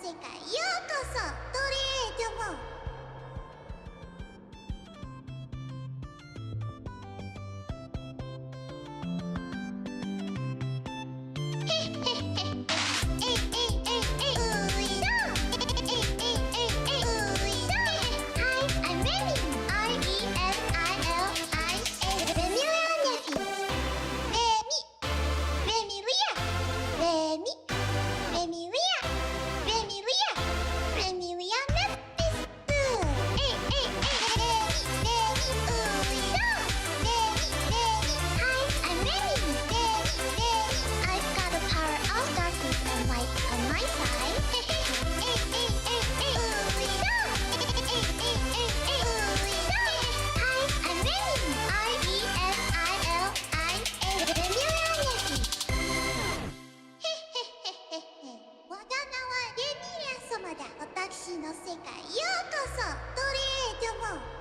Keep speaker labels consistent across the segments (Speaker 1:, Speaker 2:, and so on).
Speaker 1: 世界ようこそトレードも私の世界ようこそトレードも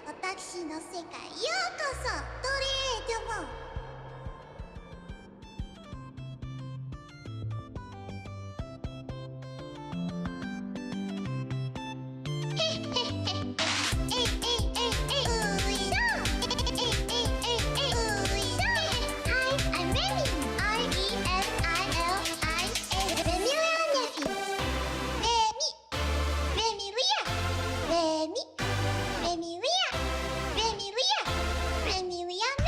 Speaker 1: 私の世界ようこそトレードもレミウィア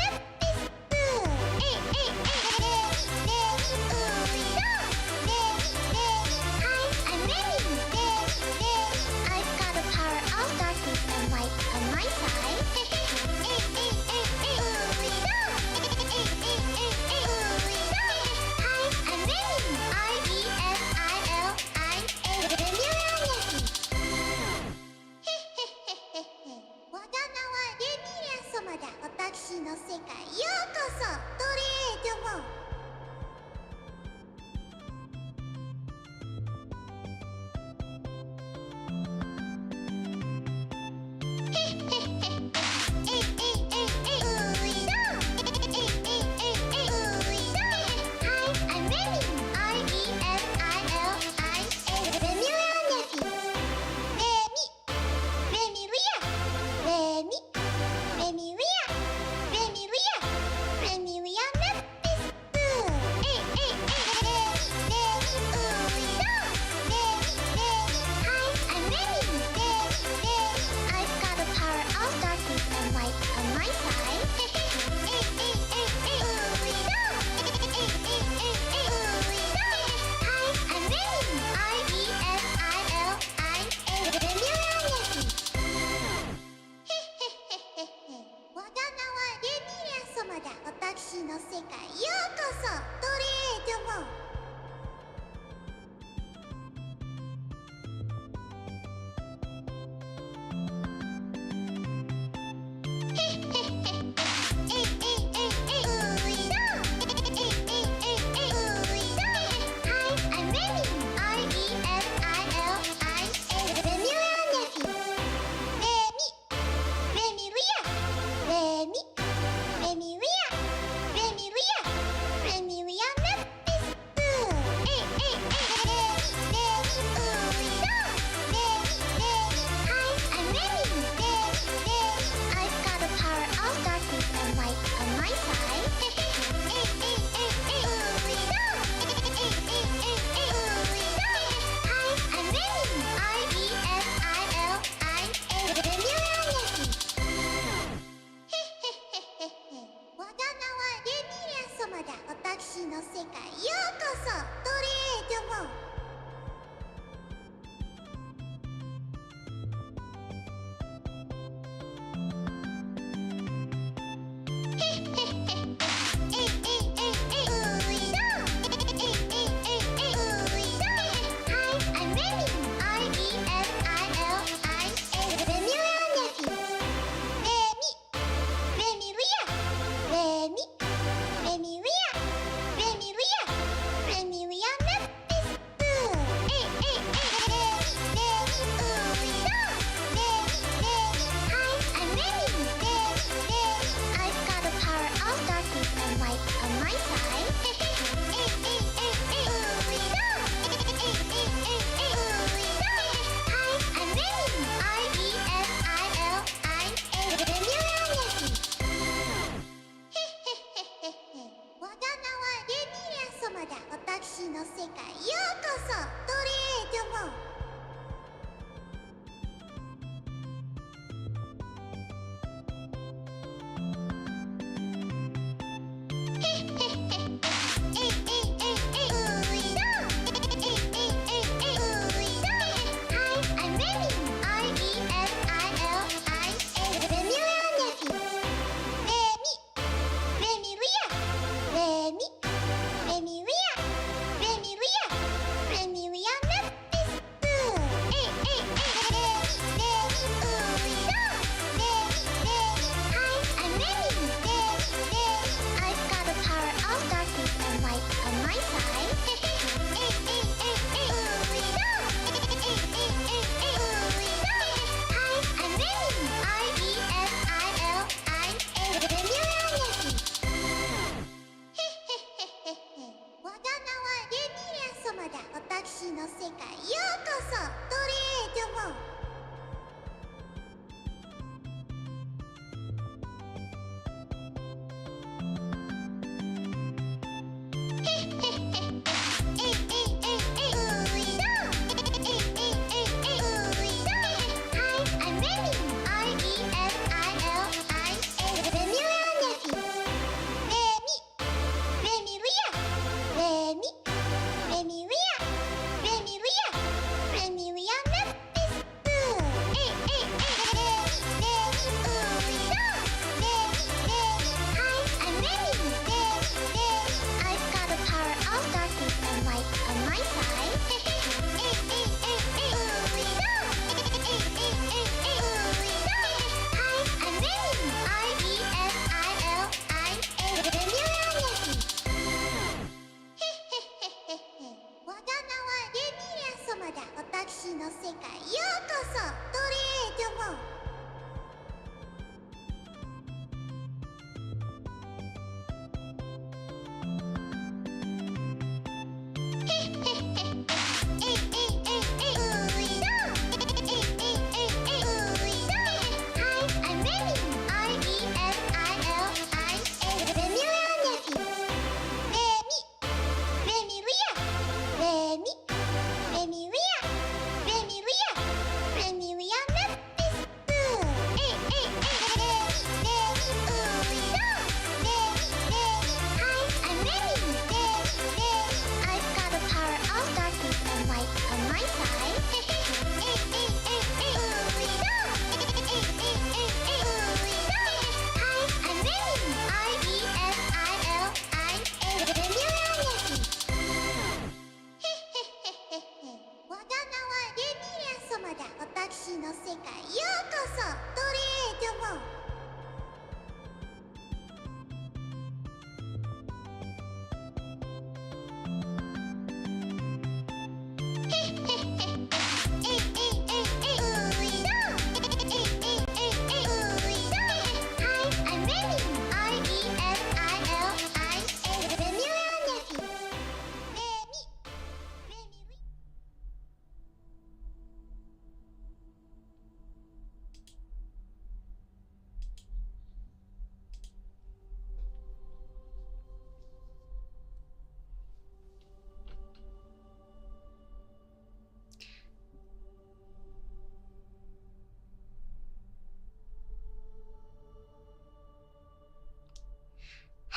Speaker 1: うこそトリエートも。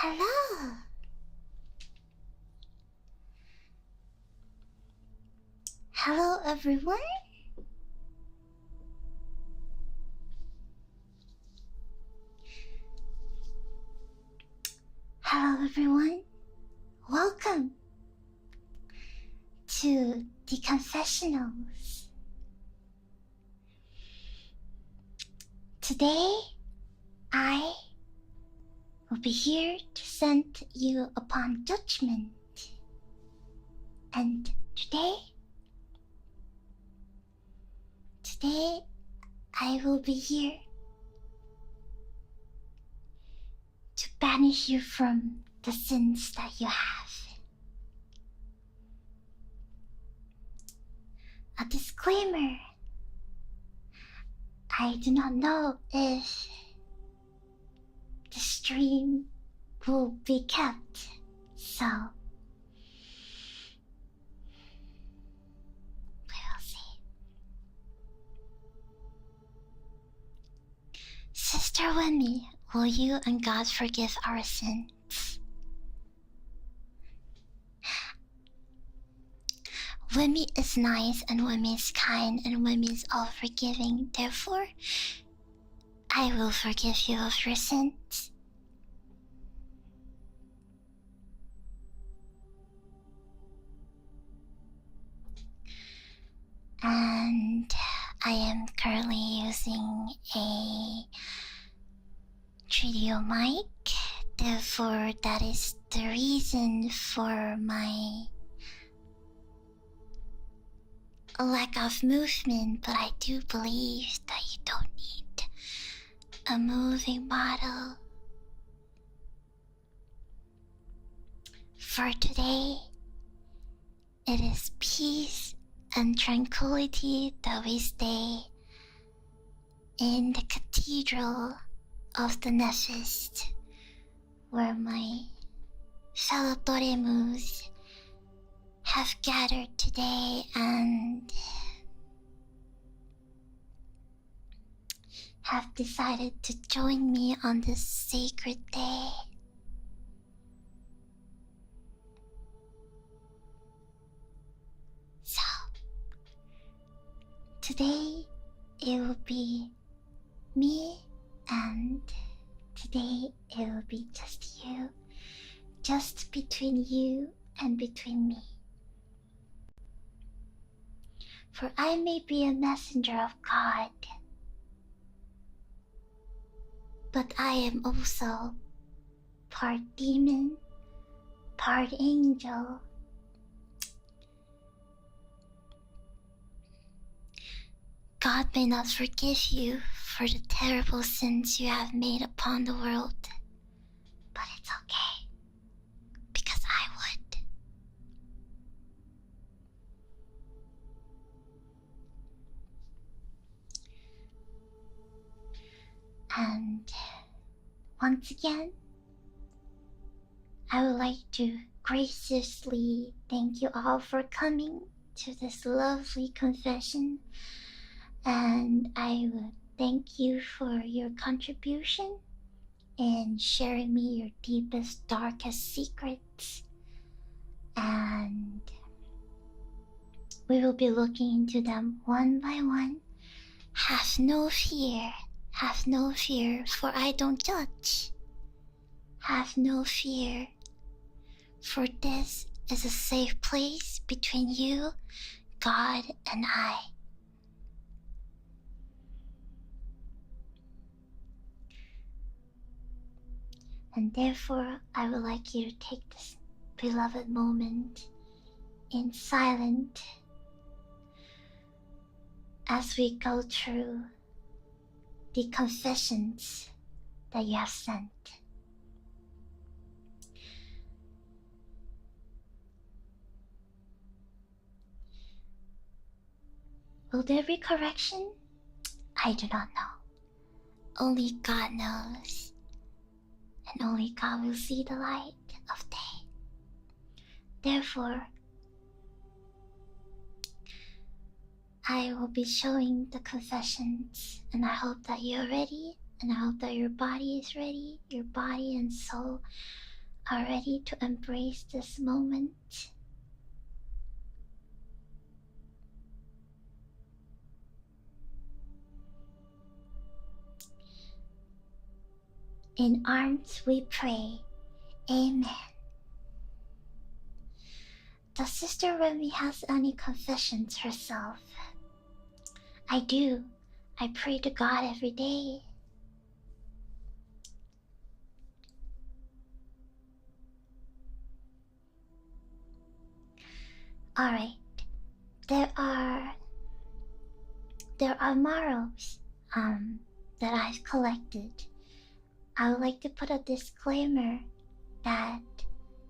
Speaker 1: Hello. Hello, everyone. Hello, everyone. Welcome to the confessionals. Today, I will be here to send you upon judgment. And today, I will be here to banish you from the sins that you have. A disclaimer: I do not know if the stream will be kept, so we will see. Sister Remi, will you and God forgive our sins? Remi is nice, and Remi is kind, and Remi is all forgiving. Therefore, I will forgive you of your sins. And I am currently using a trio mic. Therefore, that is the reason for my lack of movement, but I do believe that you don't need a moving model. For today, it is peace and tranquility that we stay in the cathedral of the Nephist, where my fellow Toremus have gathered today and have decided to join me on this sacred day. So, today it will be me, and today it will be just you, just between you and between me. For I may be a messenger of God, but I am also part demon, part angel. God may not forgive you for the terrible sins you have made upon the world, but it's okay, because I would. And once again, I would like to graciously thank you all for coming to this lovely confession, and I would thank you for your contribution in sharing me your deepest, darkest secrets. And we will be looking into them one by one. Have no fear, for I don't judge. Have no fear, for this is a safe place between you, God, and I. And therefore, I would like you to take this beloved moment in silence as we go through the confessions that you have sent. Will there be correction? I do not know. Only God knows, and only God will see the light of day. Therefore, I will be showing the confessions, and I hope that you're ready, and I hope that your body is ready, your body and soul are ready to embrace this moment. In arms we pray. Amen. Does Sister Remi has any confessions herself? I do. I pray to God every day. Alright. There are morals that I've collected. I would like to put a disclaimer that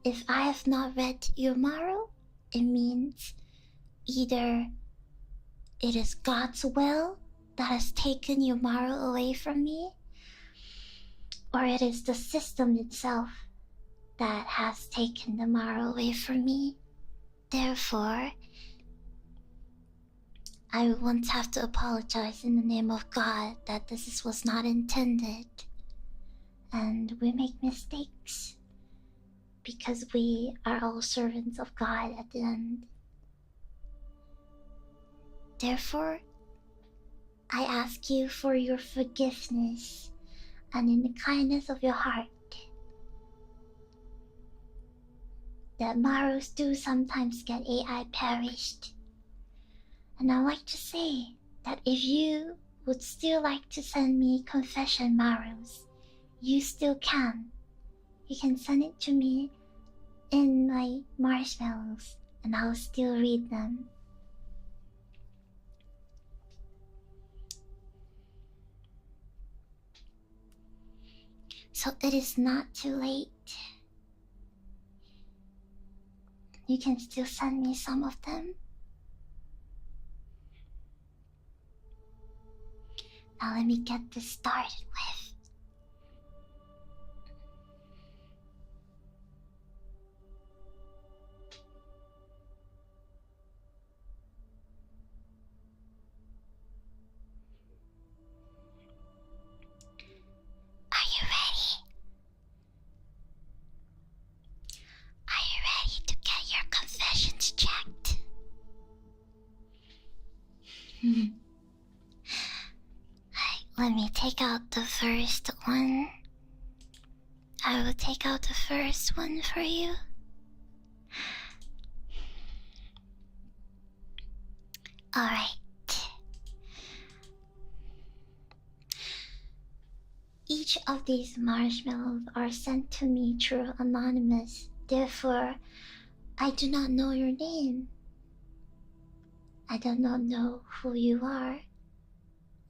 Speaker 1: if I have not read your moral, it means either it is God's will that has taken your moral away from me, or it is the system itself that has taken the moral away from me. Therefore, I once have to apologize in the name of God that this was not intended. And we make mistakes because we are all servants of God at the end. Therefore, I ask you for your forgiveness and in the kindness of your heart that morals do sometimes get AI perished. And I like to say that if you would still like to send me confession morals, you still can. You can send it to me in my marshmallows and I'll still read them. So it is not too late. You can still send me some of them. Now let me get this started with. Are you ready? Are you ready to get your confessions checked? Let me take out the first one. I will take out the first one for you. Alright. Each of these marshmallows are sent to me through anonymous. Therefore, I do not know your name. I do not know who you are.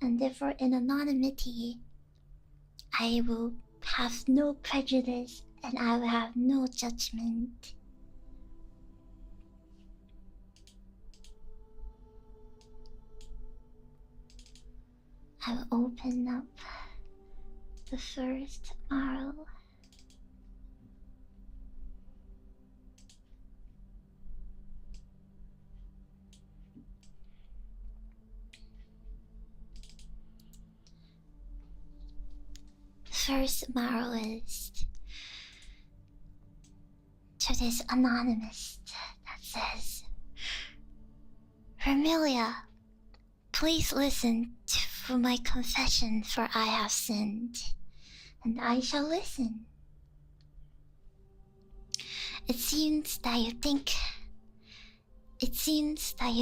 Speaker 1: And therefore, in anonymity, I will have no prejudice and I will have no judgment. I will open up the first moral. First moral is to this anonymous that says, Remilia, please listen to my confession, for I have sinned, and I shall listen. It seems that you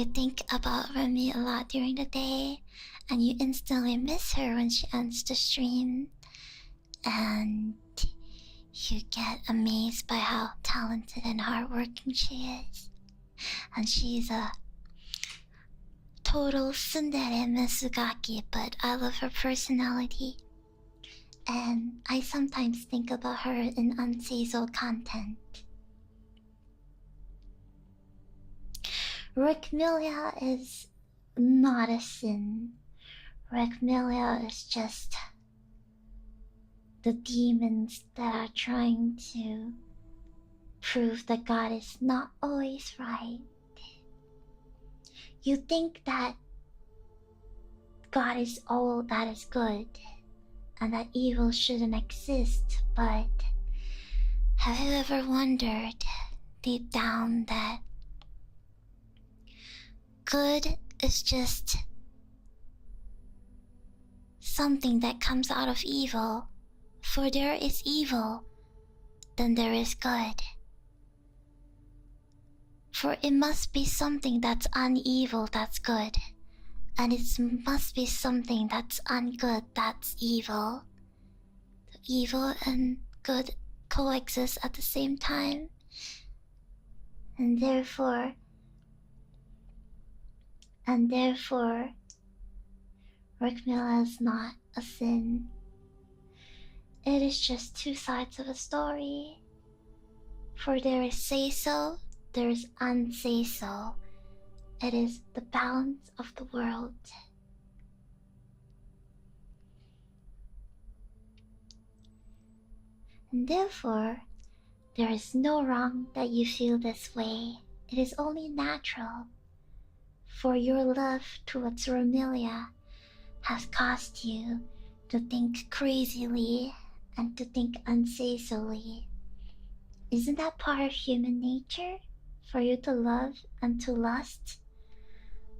Speaker 1: think about Remi a lot during the day, and you instantly miss her when she ends the stream. And you get amazed by how talented and hardworking she is. And she's a total tsundere Misugaki, but I love her personality. And I sometimes think about her in unseizo content. Rickmilia is not a sin. Rickmilia is just the demons that are trying to prove that God is not always right. You think that God is all that is good and that evil shouldn't exist, but have you ever wondered deep down that good is just something that comes out of evil? For there is evil, then there is good. For it must be something that's unevil that's good, and it must be something that's ungood that's evil. Evil and good coexist at the same time, and therefore, Rickmill is not a sin. It is just two sides of a story. For there is say so, there is unsay so. It is the balance of the world. And therefore, there is no wrong that you feel this way. It is only natural. For your love towards Romelia has caused you to think crazily and to think unsazily. Isn't that part of human nature? For you to love and to lust?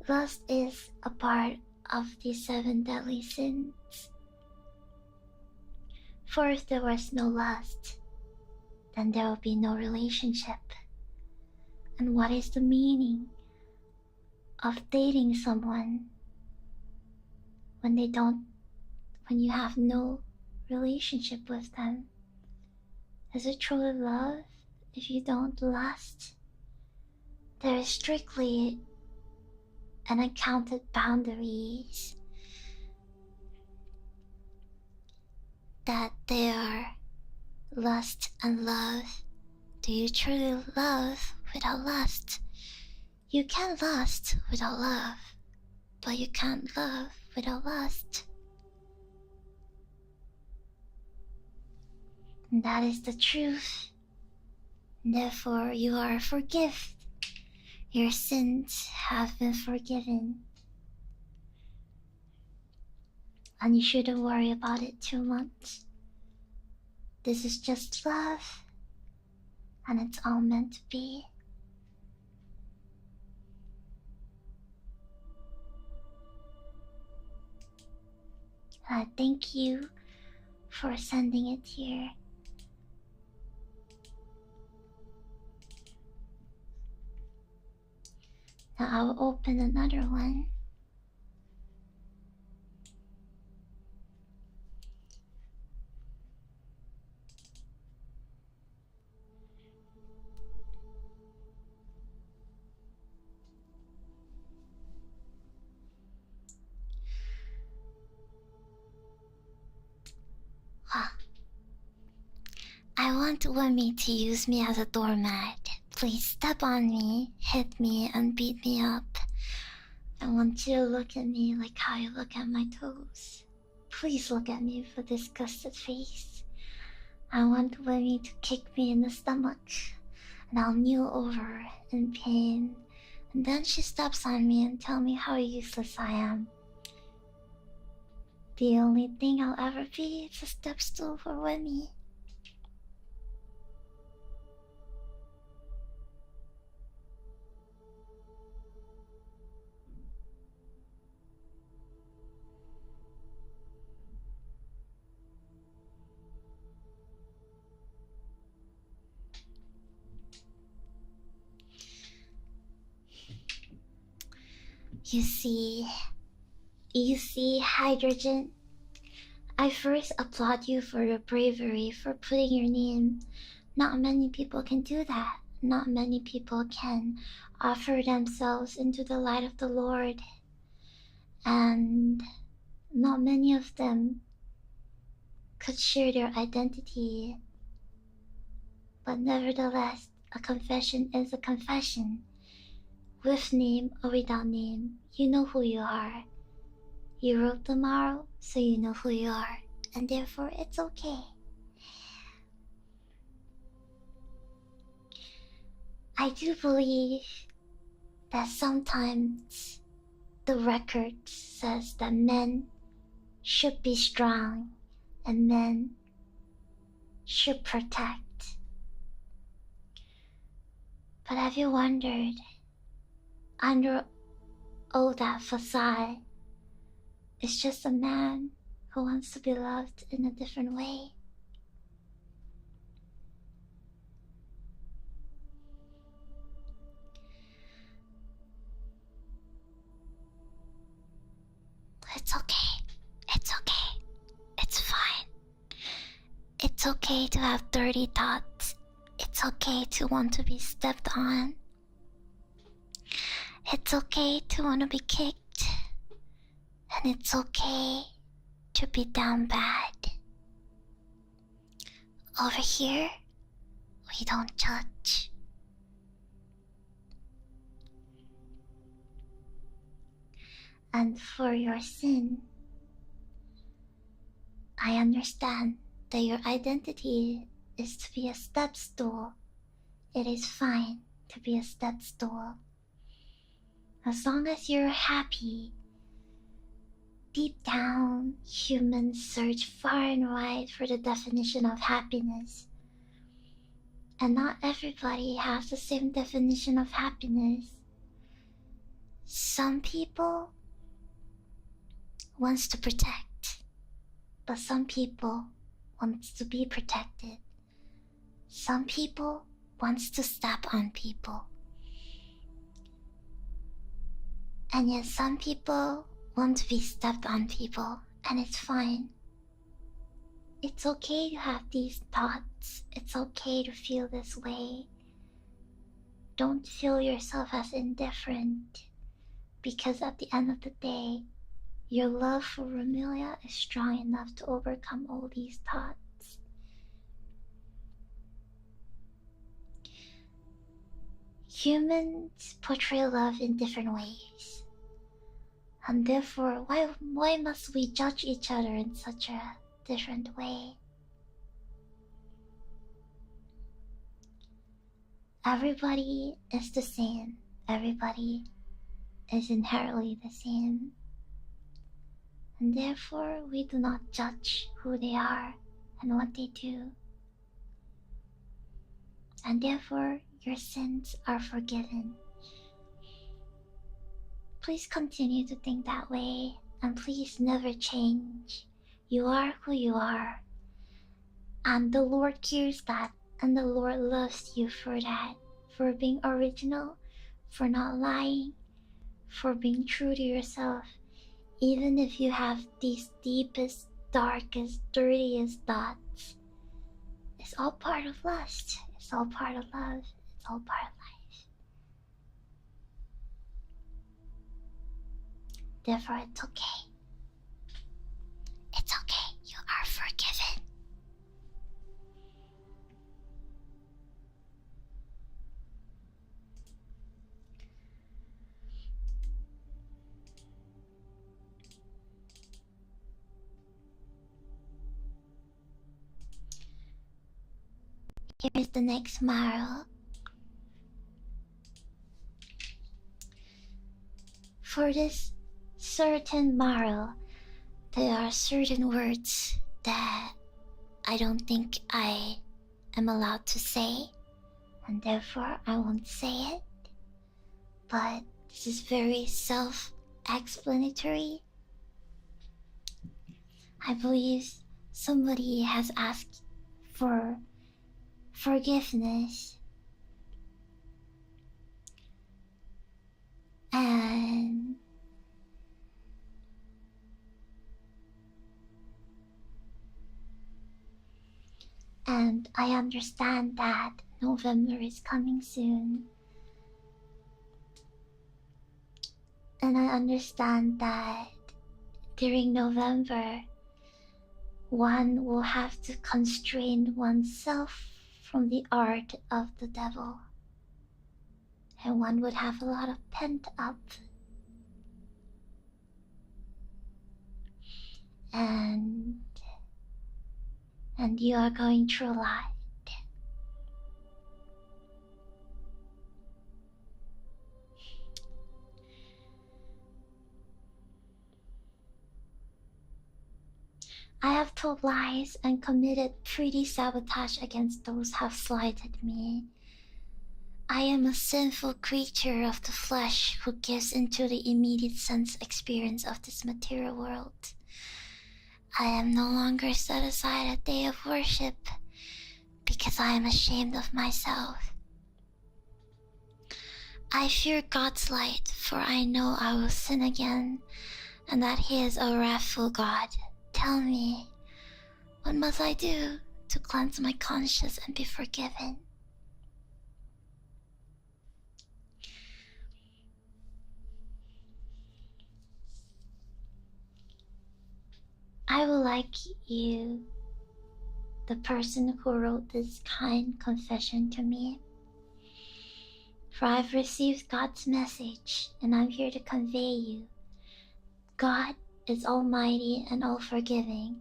Speaker 1: Lust is a part of the 7 deadly sins. For if there was no lust, then there would be no relationship. And what is the meaning of dating someone when you have no relationship with them? Is it truly love if you don't lust? There is strictly unaccounted boundaries that they are lust and love. Do you truly love without lust? You can lust without love, but you can't love without lust. And that is the truth. And therefore, you are forgiven. Your sins have been forgiven. And you shouldn't worry about it too much. This is just love, and it's all meant to be. Thank you for sending it here. Now I'll open another one. I want Remi to use me as a doormat. Please step on me, hit me, and beat me up. I want you to look at me like how you look at my toes. Please look at me with a disgusted face. I want Remi to kick me in the stomach, and I'll kneel over in pain. And then she steps on me and tells me how useless I am. The only thing I'll ever be is a step stool for Remi. You see, hydrogen, I first applaud you for your bravery for putting your name. Not many people can do that. Not many people can offer themselves into the light of the Lord. And not many of them could share their identity. But nevertheless, a confession is a confession. With name or without name, you know who you are. You wrote tomorrow, so you know who you are. And therefore, it's okay. I do believe that sometimes the record says that men should be strong and men should protect. But have you wondered, under all that facade, it's just a man who wants to be loved in a different way? It's okay. It's okay. It's fine. It's okay to have dirty thoughts. It's okay to want to be stepped on. It's okay to want to be kicked. And it's okay to be down bad. Over here, we don't judge. And for your sin, I understand that your identity is to be a step stool. It is fine to be a step stool. As long as you're happy. Deep down, humans search far and wide for the definition of happiness. And not everybody has the same definition of happiness. Some people wants to protect, but some people wants to be protected. Some people wants to step on people. And yet some people want to be stepped on people, and it's fine. It's okay to have these thoughts. It's okay to feel this way. Don't feel yourself as indifferent, because at the end of the day, your love for Remilia is strong enough to overcome all these thoughts. Humans portray love in different ways. And therefore, why must we judge each other in such a different way? Everybody is the same. Everybody is inherently the same. And therefore, we do not judge who they are and what they do. And therefore, your sins are forgiven. Please continue to think that way, and please never change. You are who you are, and the Lord cares that, and the Lord loves you for that, for being original, for not lying, for being true to yourself, even if you have these deepest, darkest, dirtiest thoughts. It's all part of lust. It's all part of love. It's all part of life. Therefore, it's okay. It's okay. You are forgiven. Here's the next moral. For this certain moral, there are certain words that I don't think I am allowed to say, and therefore I won't say it. But this is very self-explanatory. I believe somebody has asked for forgiveness, and And I understand that November is coming soon. And I understand that during November, one will have to constrain oneself from the art of the devil. And one would have a lot of pent up. And you are going through a lot. I have told lies and committed pretty sabotage against those who have slighted me. I am a sinful creature of the flesh who gives into the immediate sense experience of this material world. I am no longer set aside a day of worship because I am ashamed of myself. I fear God's light, for I know I will sin again, and that He is a wrathful God. Tell me, what must I do to cleanse my conscience and be forgiven? I would like you, the person who wrote this kind confession to me, for I've received God's message and I'm here to convey you. God is almighty and all-forgiving.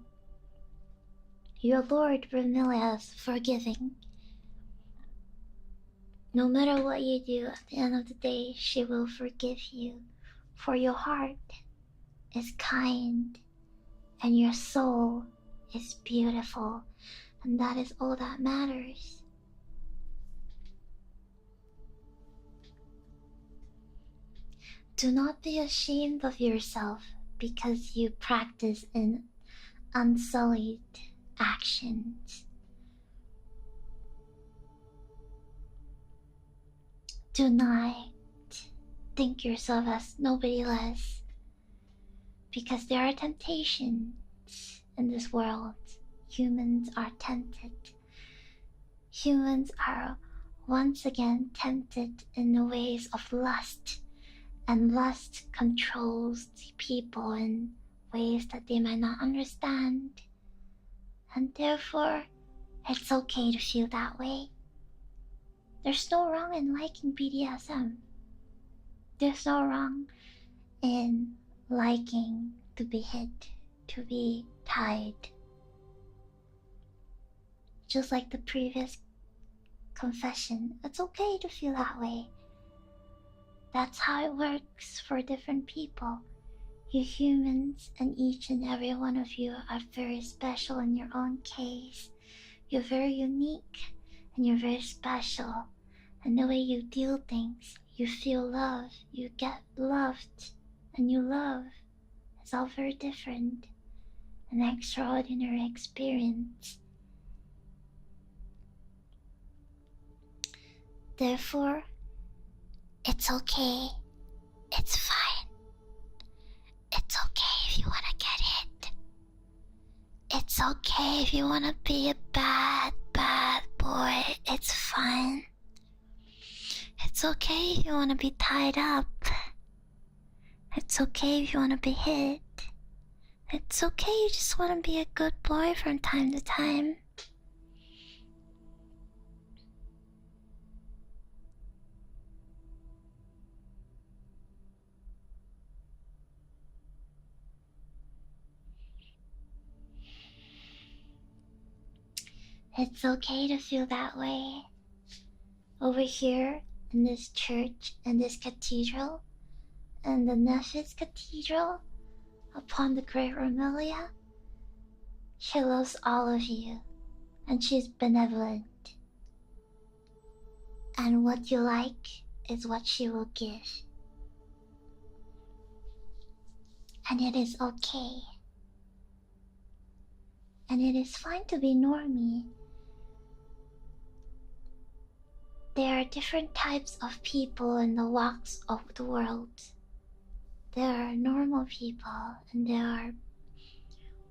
Speaker 1: Your Lord Remi is forgiving. No matter what you do, at the end of the day, she will forgive you, for your heart is kind and your soul is beautiful, and that is all that matters. Do not be ashamed of yourself because you practice in unsullied actions. Do not think yourself as nobody less, because there are temptations in this world. Humans are tempted. Humans are once again tempted in the ways of lust, and lust controls the people in ways that they might not understand, and therefore it's okay to feel that way. There's no wrong in liking BDSM. There's no wrong in liking to be hit, to be tied. Just like the previous confession, it's okay to feel that way. That's how it works for different people. You humans and each and every one of you are very special in your own case. You're very unique and you're very special. And the way you deal things, you feel love, you get loved, and you love. It's all very different. An extraordinary experience. Therefore, it's okay. It's fine. It's okay if you wanna get hit. It's okay if you wanna be a bad, bad boy. It's fine. It's okay if you wanna be tied up. It's okay if you wanna be hit. It's okay you just wanna be a good boy from time to time. It's okay to feel that way. Over here in this church, in this cathedral, in the Nephis Cathedral, upon the Great Romelia, she loves all of you, and she's benevolent. And what you like is what she will give. And it is okay. And it is fine to be normie. There are different types of people in the walks of the world. There are normal people, and there are...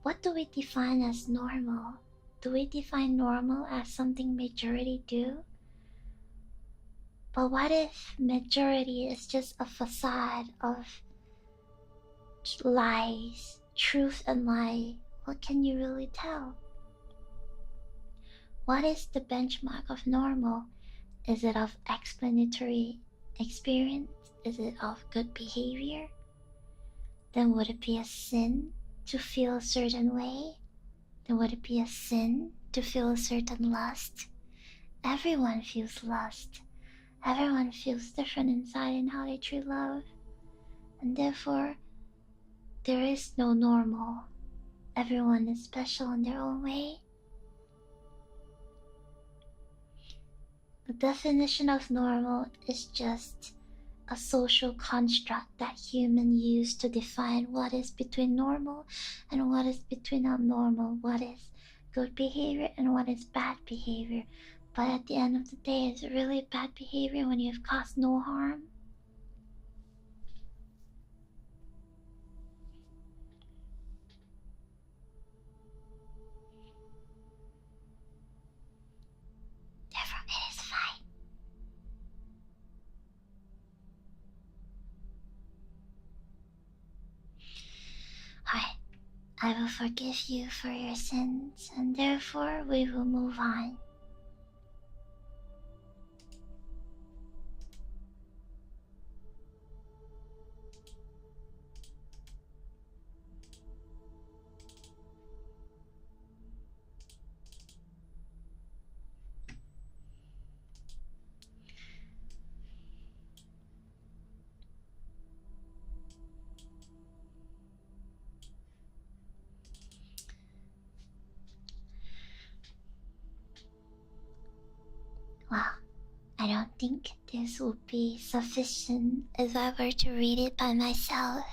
Speaker 1: What do we define as normal? do we define normal as something majority do? But what if majority is just a facade of lies, truth and lie? What can you really tell? What is the benchmark of normal? Is it of explanatory experience? Is it of good behavior? Then would it be a sin to feel a certain way? Then would it be a sin to feel a certain lust? Everyone feels lust. Everyone feels different inside in how they treat love. And therefore, there is no normal. Everyone is special in their own way. The definition of normal is just a social construct that humans use to define what is between normal and what is between abnormal, what is good behavior and what is bad behavior. But at the end of the day, is it really bad behavior when you have caused no harm? Therefore, it is fine. I will forgive you for your sins, and therefore we will move on. Well, I don't think this would be sufficient if I were to read it by myself.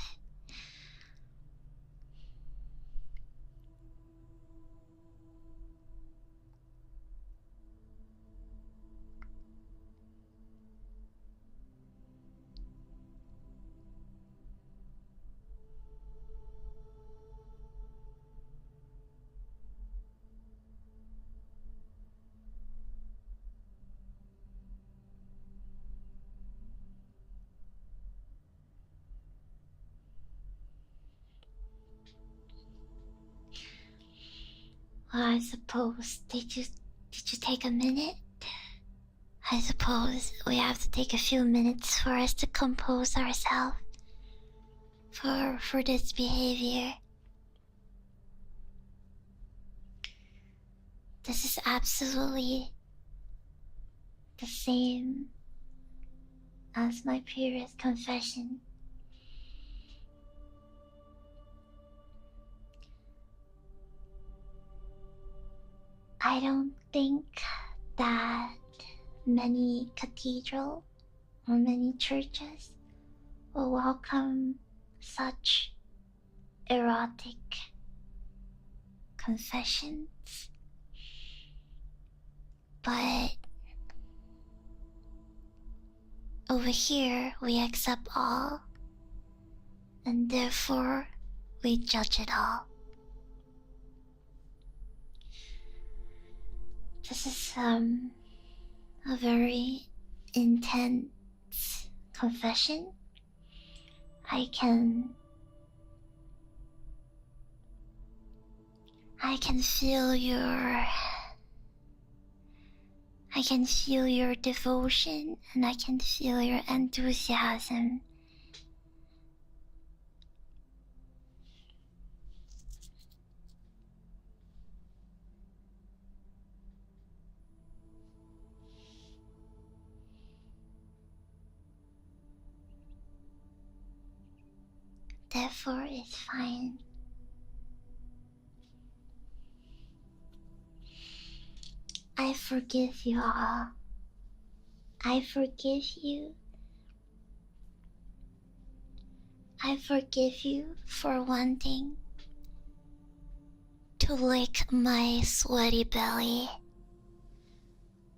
Speaker 1: Well, I suppose, did you take a minute? I suppose we have to take a few minutes for us to compose ourselves for this behavior. This is absolutely the same as my previous confession. I don't think that many cathedrals or many churches will welcome such erotic confessions. But over here we accept all, and therefore we judge it all. This is a very intense confession. I can feel your devotion, and I can feel your enthusiasm. Therefore, it's fine. I forgive you all. I forgive you. I forgive you for wanting to lick my sweaty belly.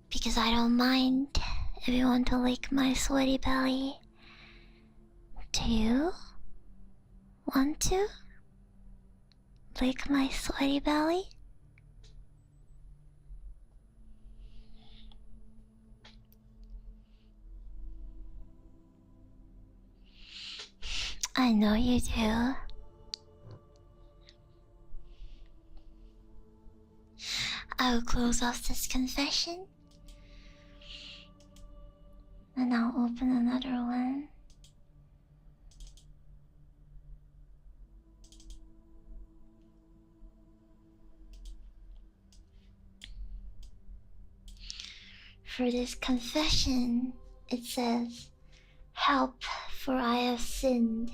Speaker 1: Because I don't mind if you want to lick my sweaty belly. Do you want to lick my sweaty belly? I know you do. I will close off this confession and I'll open another one. For this confession, it says, "Help, for I have sinned.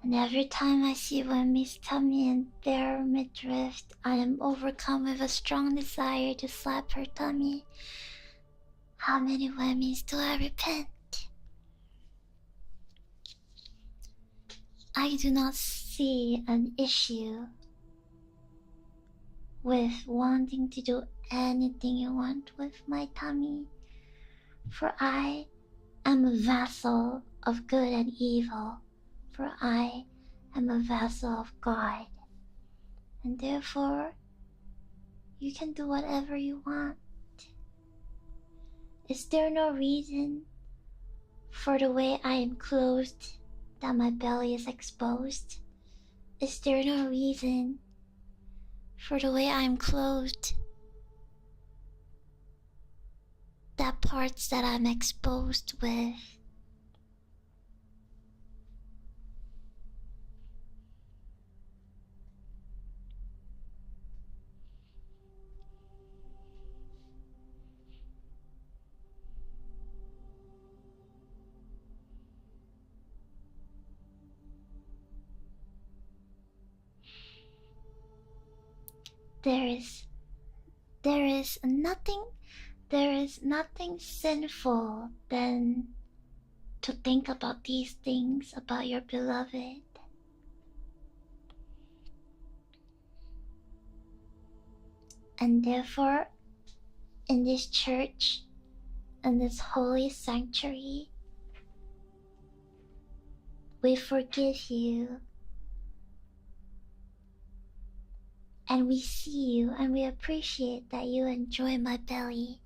Speaker 1: And every time I see Wemmy's tummy and bare midriff, I am overcome with a strong desire to slap her tummy. How many Wemmys do I repent? I do not see an issue with wanting to do anything you want with my tummy, for I am a vessel of good and evil, for I am a vessel of God, and therefore you can do whatever you want. Is there no reason for the way I am clothed that my belly is exposed? Is there no reason for the way I am clothed that parts that I'm exposed with? There is nothing sinful than to think about these things about your beloved. And therefore, in this church, in this holy sanctuary, we forgive you. And we see you and we appreciate that you enjoy my belly.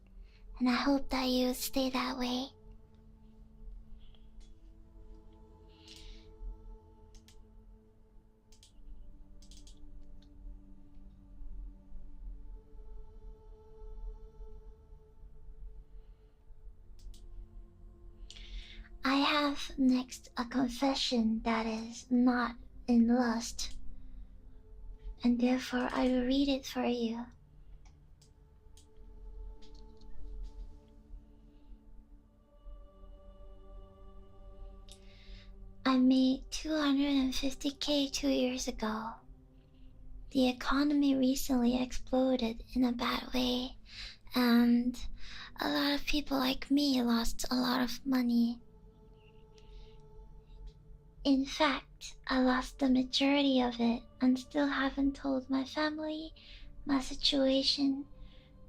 Speaker 1: And I hope that you stay that way. I have next a confession that is not in lust, and therefore I will read it for you. I made 250K 2 years ago. The economy recently exploded in a bad way, and a lot of people like me lost a lot of money. In fact, I lost the majority of it and still haven't told my family my situation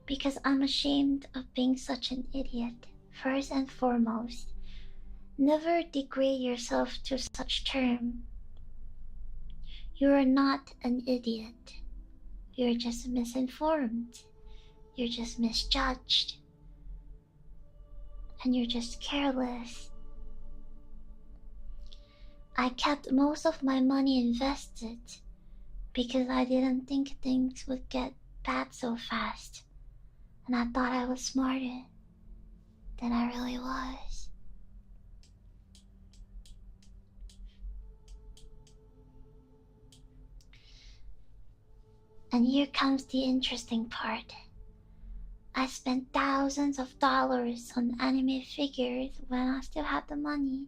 Speaker 1: because I'm ashamed of being such an idiot. First and foremost, never degrade yourself to such term. You are not an idiot. You're just misinformed. You're just misjudged. And you're just careless. I kept most of my money invested because I didn't think things would get bad so fast, and I thought I was smarter than I really was. And here comes the interesting part. I spent thousands of dollars on anime figures when I still had the money.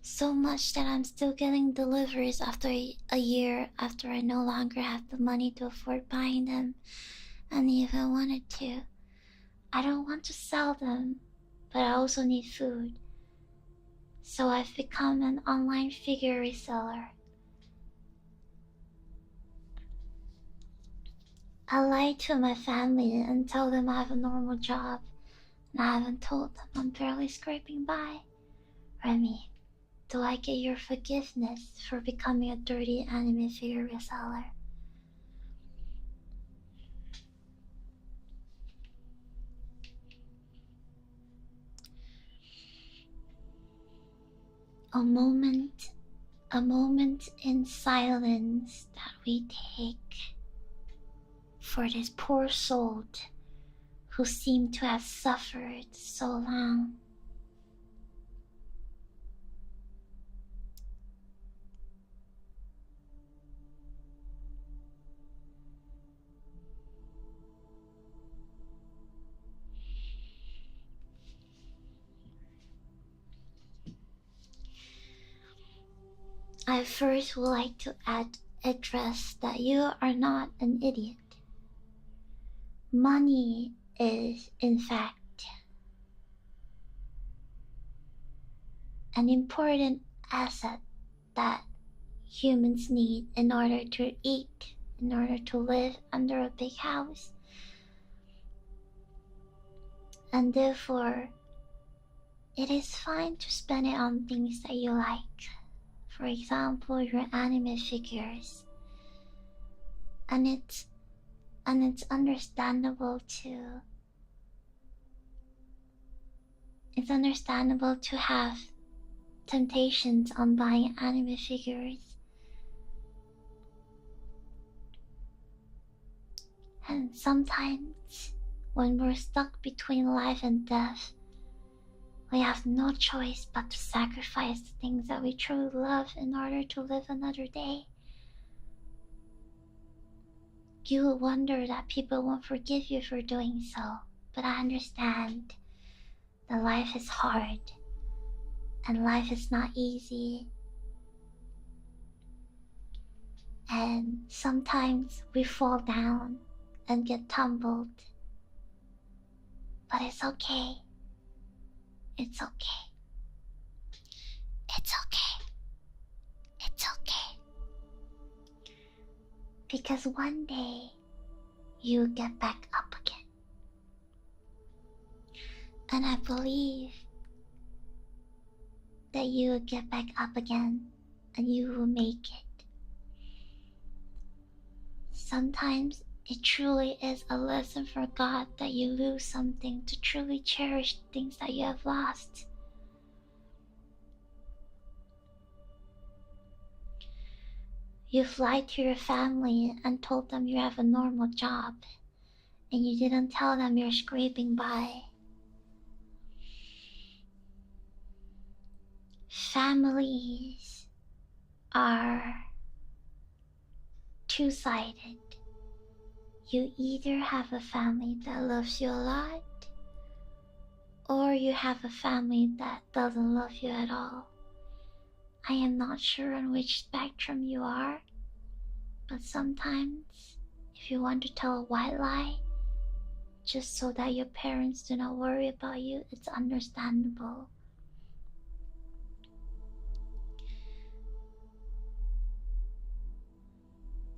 Speaker 1: So much that I'm still getting deliveries after a year after I no longer have the money to afford buying them, and even wanted to. I don't want to sell them, but I also need food. So I've become an online figure reseller. I lie to my family and tell them I have a normal job, and I haven't told them I'm barely scraping by. Remi, do I get your forgiveness for becoming a dirty anime figure reseller? A moment a moment in silence that we take for this poor soul who seemed to have suffered so long. I first would like to address that you are not an idiot. Money is, in fact, an important asset that humans need in order to eat, in order to live under a big house. And therefore, it is fine to spend it on things that you like. For example, your anime figures. And it's understandable to have temptations on buying anime figures. And sometimes when we're stuck between life and death, we have no choice but to sacrifice the things that we truly love in order to live another day. You will wonder that people won't forgive you for doing so, but I understand that life is hard and life is not easy. And sometimes we fall down and get tumbled. But it's okay. It's okay. It's okay. It's okay. Because one day you get back up again. And I believe that you will get back up again and you will make it. Sometimes it truly is a lesson for God that you lose something to truly cherish things that you have lost. You've lied to your family and told them you have a normal job, and you didn't tell them you're scraping by. Families are two-sided. You either have a family that loves you a lot, or you have a family that doesn't love you at all. I am not sure on which spectrum you are, but sometimes if you want to tell a white lie just so that your parents do not worry about you, it's understandable.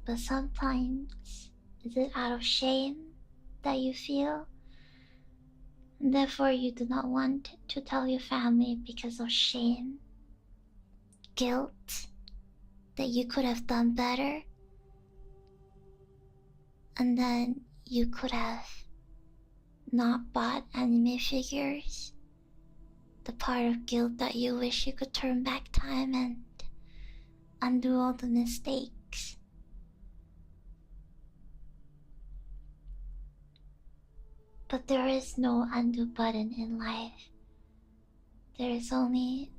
Speaker 1: But sometimes, is it out of shame that you feel? And therefore you do not want to tell your family because of shame, guilt, that you could have done better, and then you could have not bought anime figures. The part of guilt that you wish you could turn back time and undo all the mistakes. But there is no undo button in life. There is only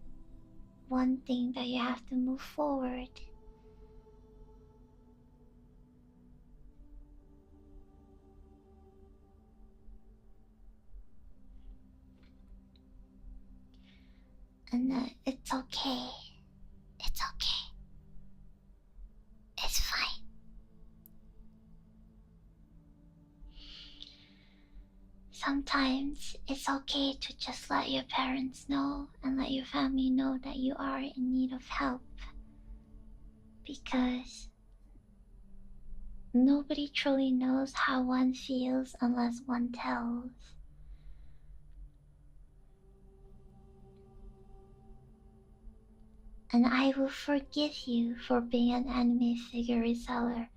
Speaker 1: one thing that you have to move forward. And it's okay. It's okay. It's fine. Sometimes it's okay to just let your parents know and let your family know that you are in need of help. Because nobody truly knows how one feels unless one tells. And I will forgive you for being an anime figure reseller.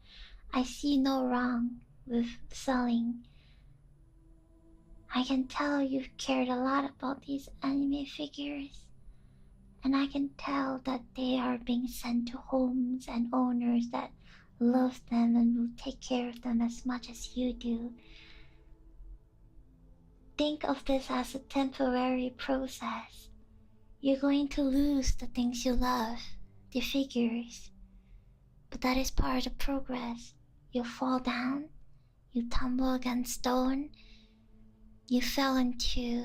Speaker 1: I see no wrong with selling. I can tell you've cared a lot about these anime figures, And I can tell that they are being sent to homes and owners that love them and will take care of them as much as you do. Think of this as a temporary process. You're going to lose the things you love, the figures, but that is part of the progress. You'll fall down, you tumble against stone, you fell into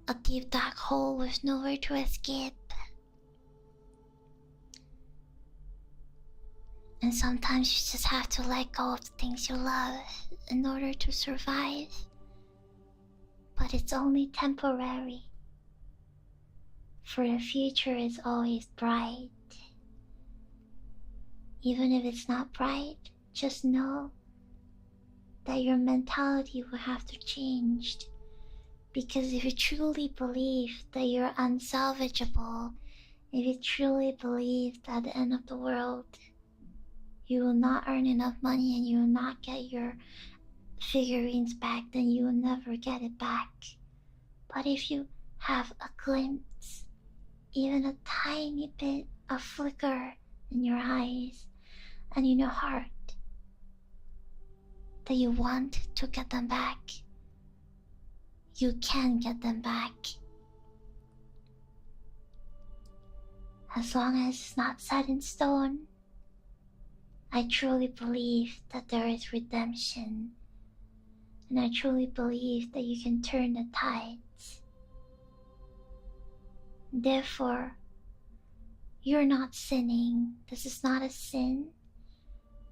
Speaker 1: a deep dark hole with nowhere to escape. And sometimes you just have to let go of the things you love in order to survive. But it's only temporary. For the future is always bright. Even if it's not bright, just know that your mentality will have to change. Because if you truly believe that you're unsalvageable, if you truly believe that at the end of the world you will not earn enough money and you will not get your figurines back, then you will never get it back. But if you have a glimpse, even a tiny bit of flicker in your eyes and in your heart, that you want to get them back, you can get them back. As long as it's not set in stone, I truly believe that there is redemption. And I truly believe that you can turn the tides. Therefore, you're not sinning. This is not a sin.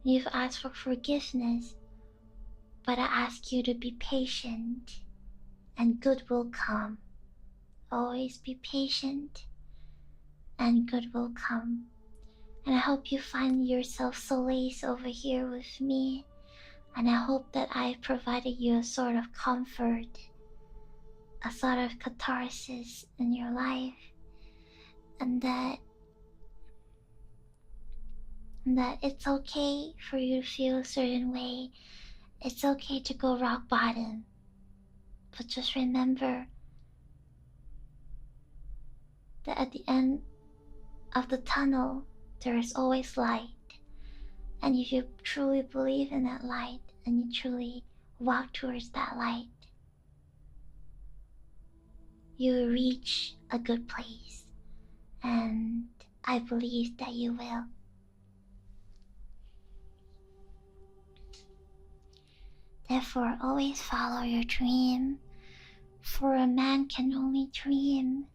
Speaker 1: You've asked for forgiveness, but I ask you to be patient, and good will come. Always be patient, and good will come. And I hope you find yourself solace over here with me, and I hope that I've provided you a sort of comfort, a sort of catharsis in your life, and that it's okay for you to feel a certain way. It's okay to go rock bottom, but just remember that at the end of the tunnel there is always light. And if you truly believe in that light and you truly walk towards that light, you will reach a good place. And I believe that you will. Therefore, always follow your dream, for a man can only dream.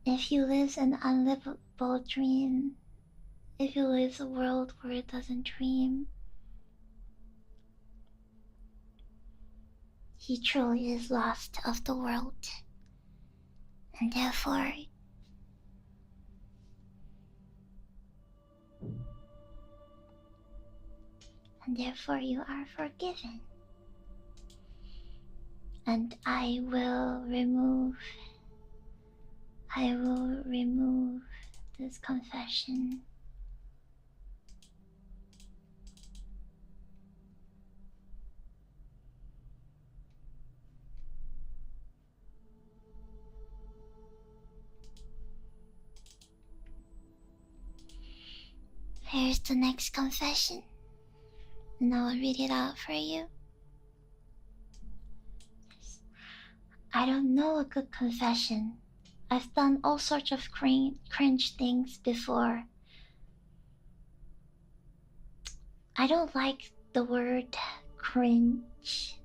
Speaker 1: If he lives an unlivable dream, if he lives a world where it doesn't dream, he truly is lost of the world. And therefore, you are forgiven. And I will remove this confession. Here's the next confession, and I will read it out for you. I don't know a good confession. I've done all sorts of cringe things before. I don't like the word cringe.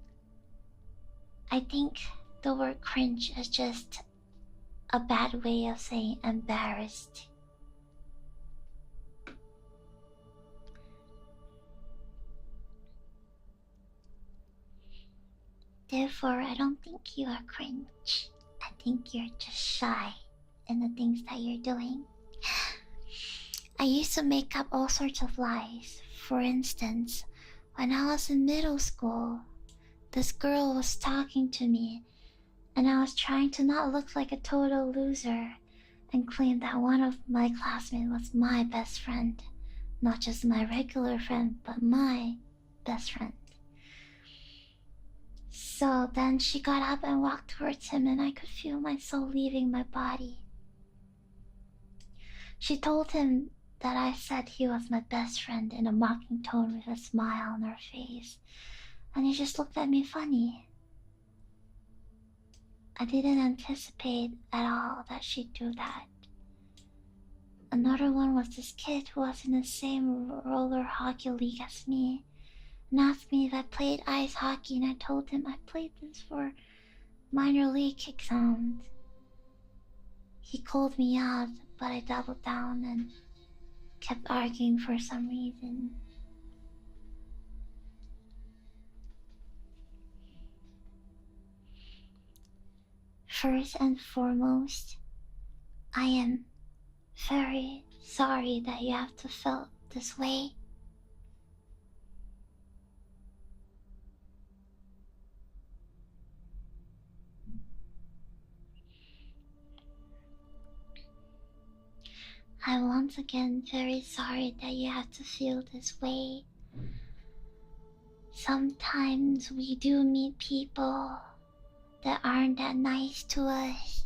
Speaker 1: I think the word cringe is just a bad way of saying embarrassed. Therefore, I don't think you are cringe. I think you're just shy in the things that you're doing. I used to make up all sorts of lies. For instance, when I was in middle school, this girl was talking to me, and I was trying to not look like a total loser and claim that one of my classmates was my best friend. Not just my regular friend, but my best friend. So then she got up and walked towards him, and I could feel my soul leaving my body. She told him that I said he was my best friend in a mocking tone with a smile on her face, and he just looked at me funny. I didn't anticipate at all that she'd do that. Another one was this kid who was in the same roller hockey league as me and asked me if I played ice hockey, and I told him I played this for minor league exams. He called me out, but I doubled down and kept arguing for some reason. First and foremost, I am very sorry that you have to feel this way. I'm once again very sorry that you have to feel this way. Sometimes we do meet people that aren't that nice to us.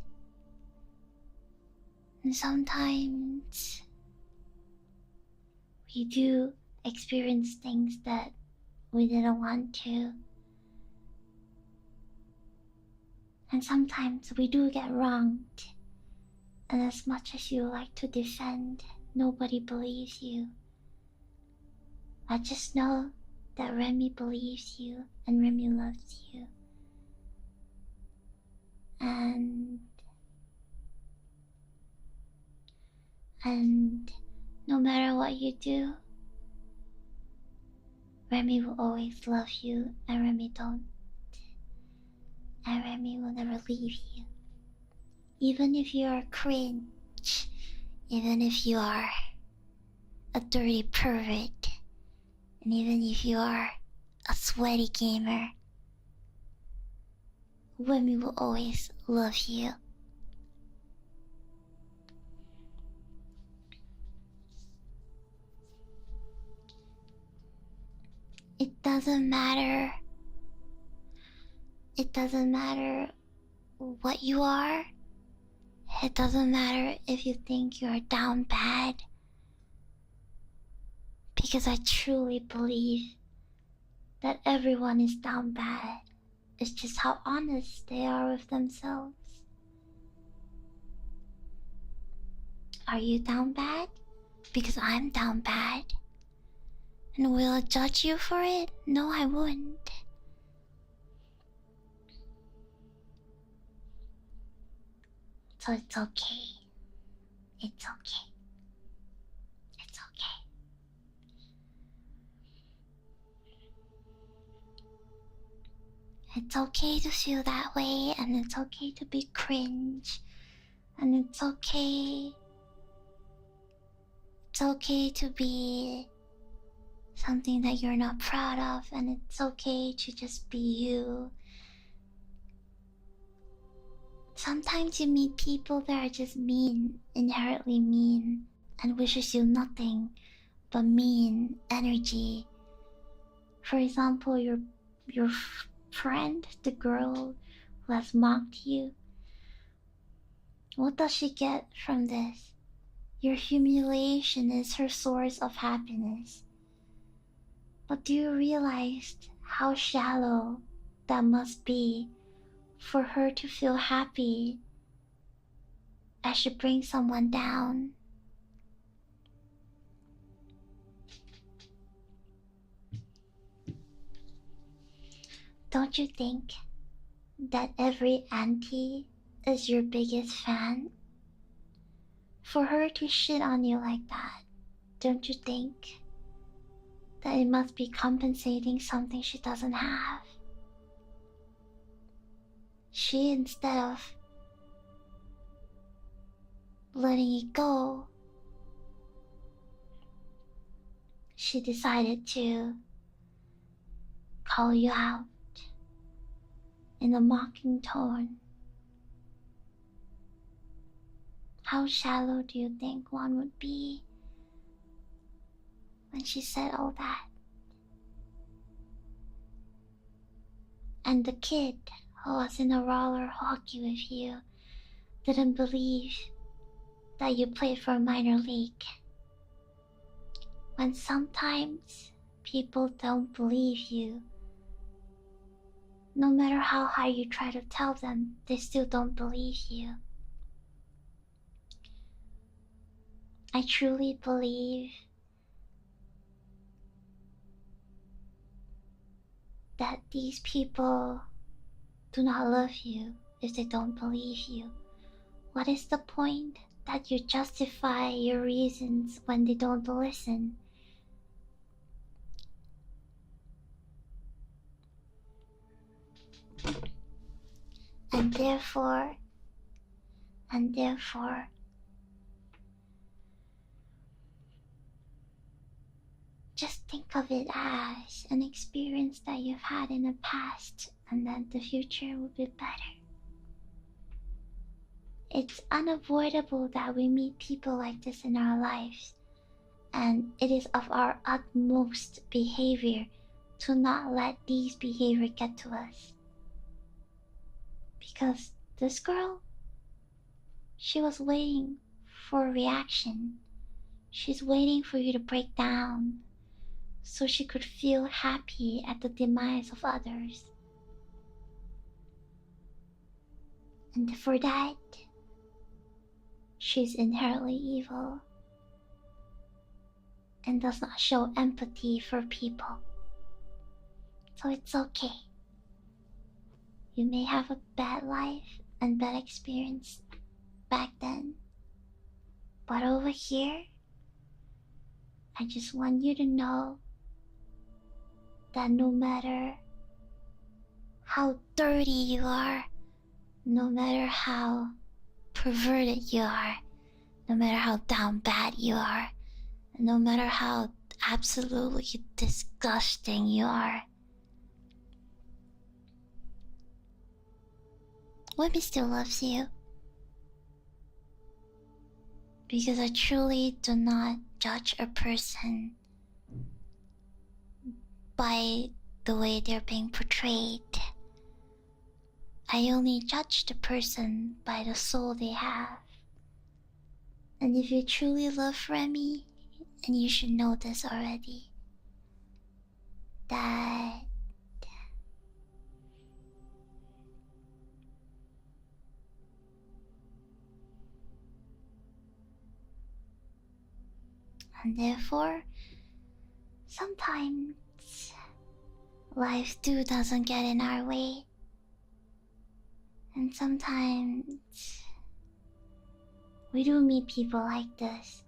Speaker 1: And sometimes we do experience things that we didn't want to. And sometimes we do get wronged. And as much as you like to defend, nobody believes you. I just know that Remi believes you and Remi loves you. And no matter what you do, Remi will always love you, and Remi don't. And Remi will never leave you. Even if you are cringe, even if you are a dirty pervert, and even if you are a sweaty gamer, Remi will always love you. It doesn't matter. It doesn't matter what you are. It doesn't matter if you think you're down bad. Because I truly believe that everyone is down bad. It's just how honest they are with themselves. Are you down bad? Because I'm down bad. And will I judge you for it? No, I wouldn't. So it's okay. It's okay. It's okay. It's okay to feel that way, and it's okay to be cringe, and it's okay. It's okay to be something that you're not proud of, and it's okay to just be you. Sometimes you meet people that are just mean, inherently mean, and wishes you nothing but mean energy. For example, your friend, the girl who has mocked you. What does she get from this? Your humiliation is her source of happiness. But do you realize how shallow that must be for her to feel happy as she brings someone down? Don't you think that every auntie is your biggest fan? For her to shit on you like that, don't you think that it must be compensating something she doesn't have? She, instead of letting it go, she decided to call you out in a mocking tone. How shallow do you think one would be when she said all that? And the kid who was in a roller hockey with you didn't believe that you played for minor league. When sometimes people don't believe you, no matter how hard you try to tell them, they still don't believe you. I truly believe that these people do not love you if they don't believe you. What is the point that you justify your reasons when they don't listen? And therefore, just think of it as an experience that you've had in the past, and then the future will be better. It's unavoidable that we meet people like this in our lives, and it is of our utmost behavior to not let these behavior get to us. Because this girl, she was waiting for a reaction. She's waiting for you to break down so she could feel happy at the demise of others. And for that, she's inherently evil and does not show empathy for people. So it's okay. You may have a bad life and bad experience back then, but over here, I just want you to know that no matter how dirty you are, no matter how perverted you are, no matter how down bad you are, no matter how absolutely disgusting you are, Remi still loves you. Because I truly do not judge a person by the way they're being portrayed. I only judge the person by the soul they have. And if you truly love Remi, and you should know this already, that and therefore, sometimes life too doesn't get in our way. And sometimes we do meet people like this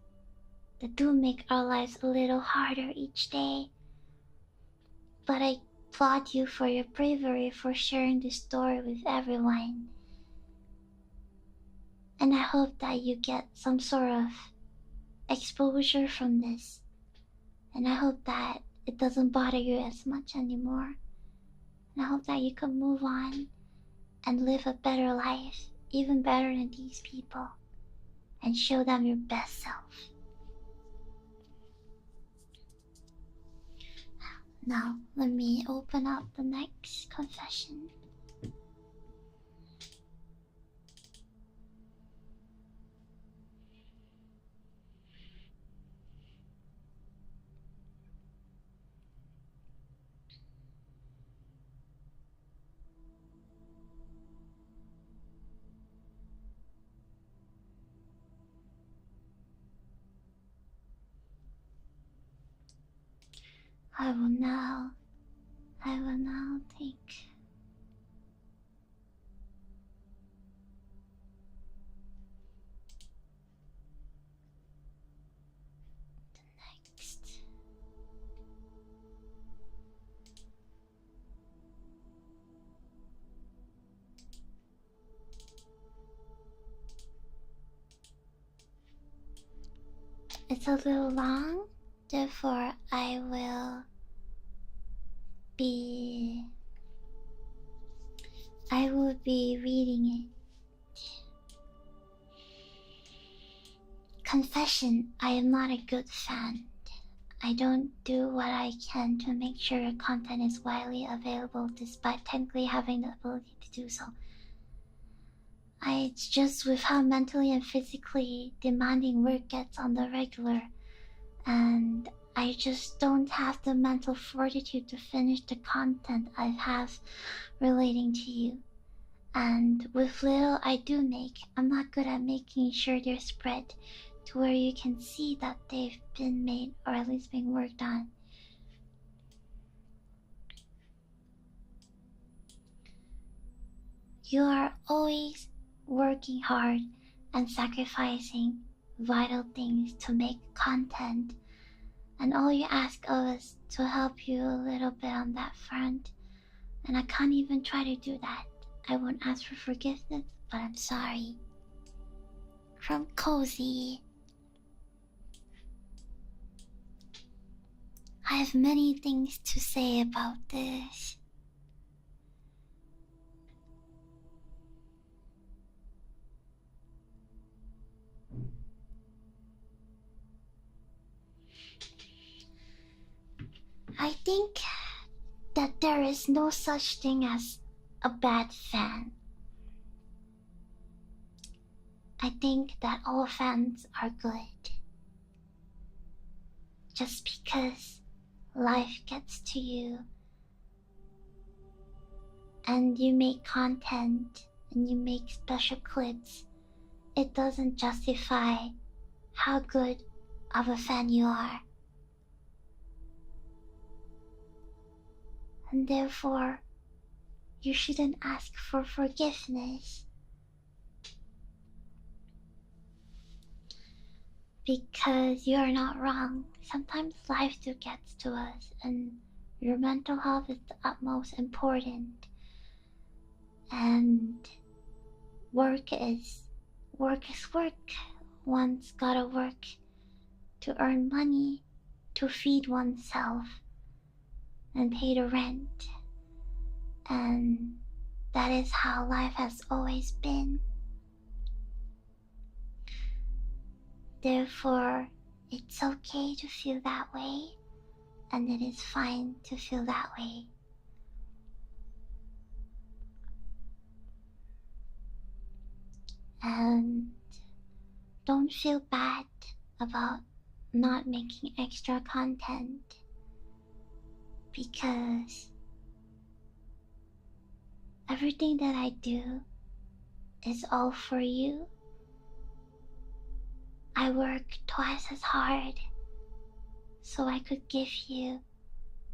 Speaker 1: that do make our lives a little harder each day. But I applaud you for your bravery for sharing this story with everyone. And I hope that you get some sort of exposure from this. And I hope that it doesn't bother you as much anymore. And I hope that you can move on and live a better life, even better than these people, and show them your best self. Now, let me open up the next confession. I will now take the next. It's a little long, therefore I will be reading it. Confession: I am not a good fan. I don't do what I can to make sure your content is widely available despite technically having the ability to do so. It's just with how mentally and physically demanding work gets on the regular, and I just don't have the mental fortitude to finish the content I have relating to you. And with little I do make, I'm not good at making sure they're spread to where you can see that they've been made or at least being worked on. You are always working hard and sacrificing vital things to make content, and all you ask of us to help you a little bit on that front, and I can't even try to do that. I won't ask for forgiveness, but I'm sorry. From Cozy. I have many things to say about this. I think that there is no such thing as a bad fan. I think that all fans are good. Just because life gets to you and you make content and you make special clips, it doesn't justify how good of a fan you are. And therefore, you shouldn't ask for forgiveness. Because you are not wrong. Sometimes life do gets to us, and your mental health is the utmost important. And work is work. One's gotta work to earn money, to feed oneself, and pay the rent. And that is how life has always been. Therefore, it's okay to feel that way, and it is fine to feel that way. And don't feel bad about not making extra content, because everything that I do is all for you. I work twice as hard so I could give you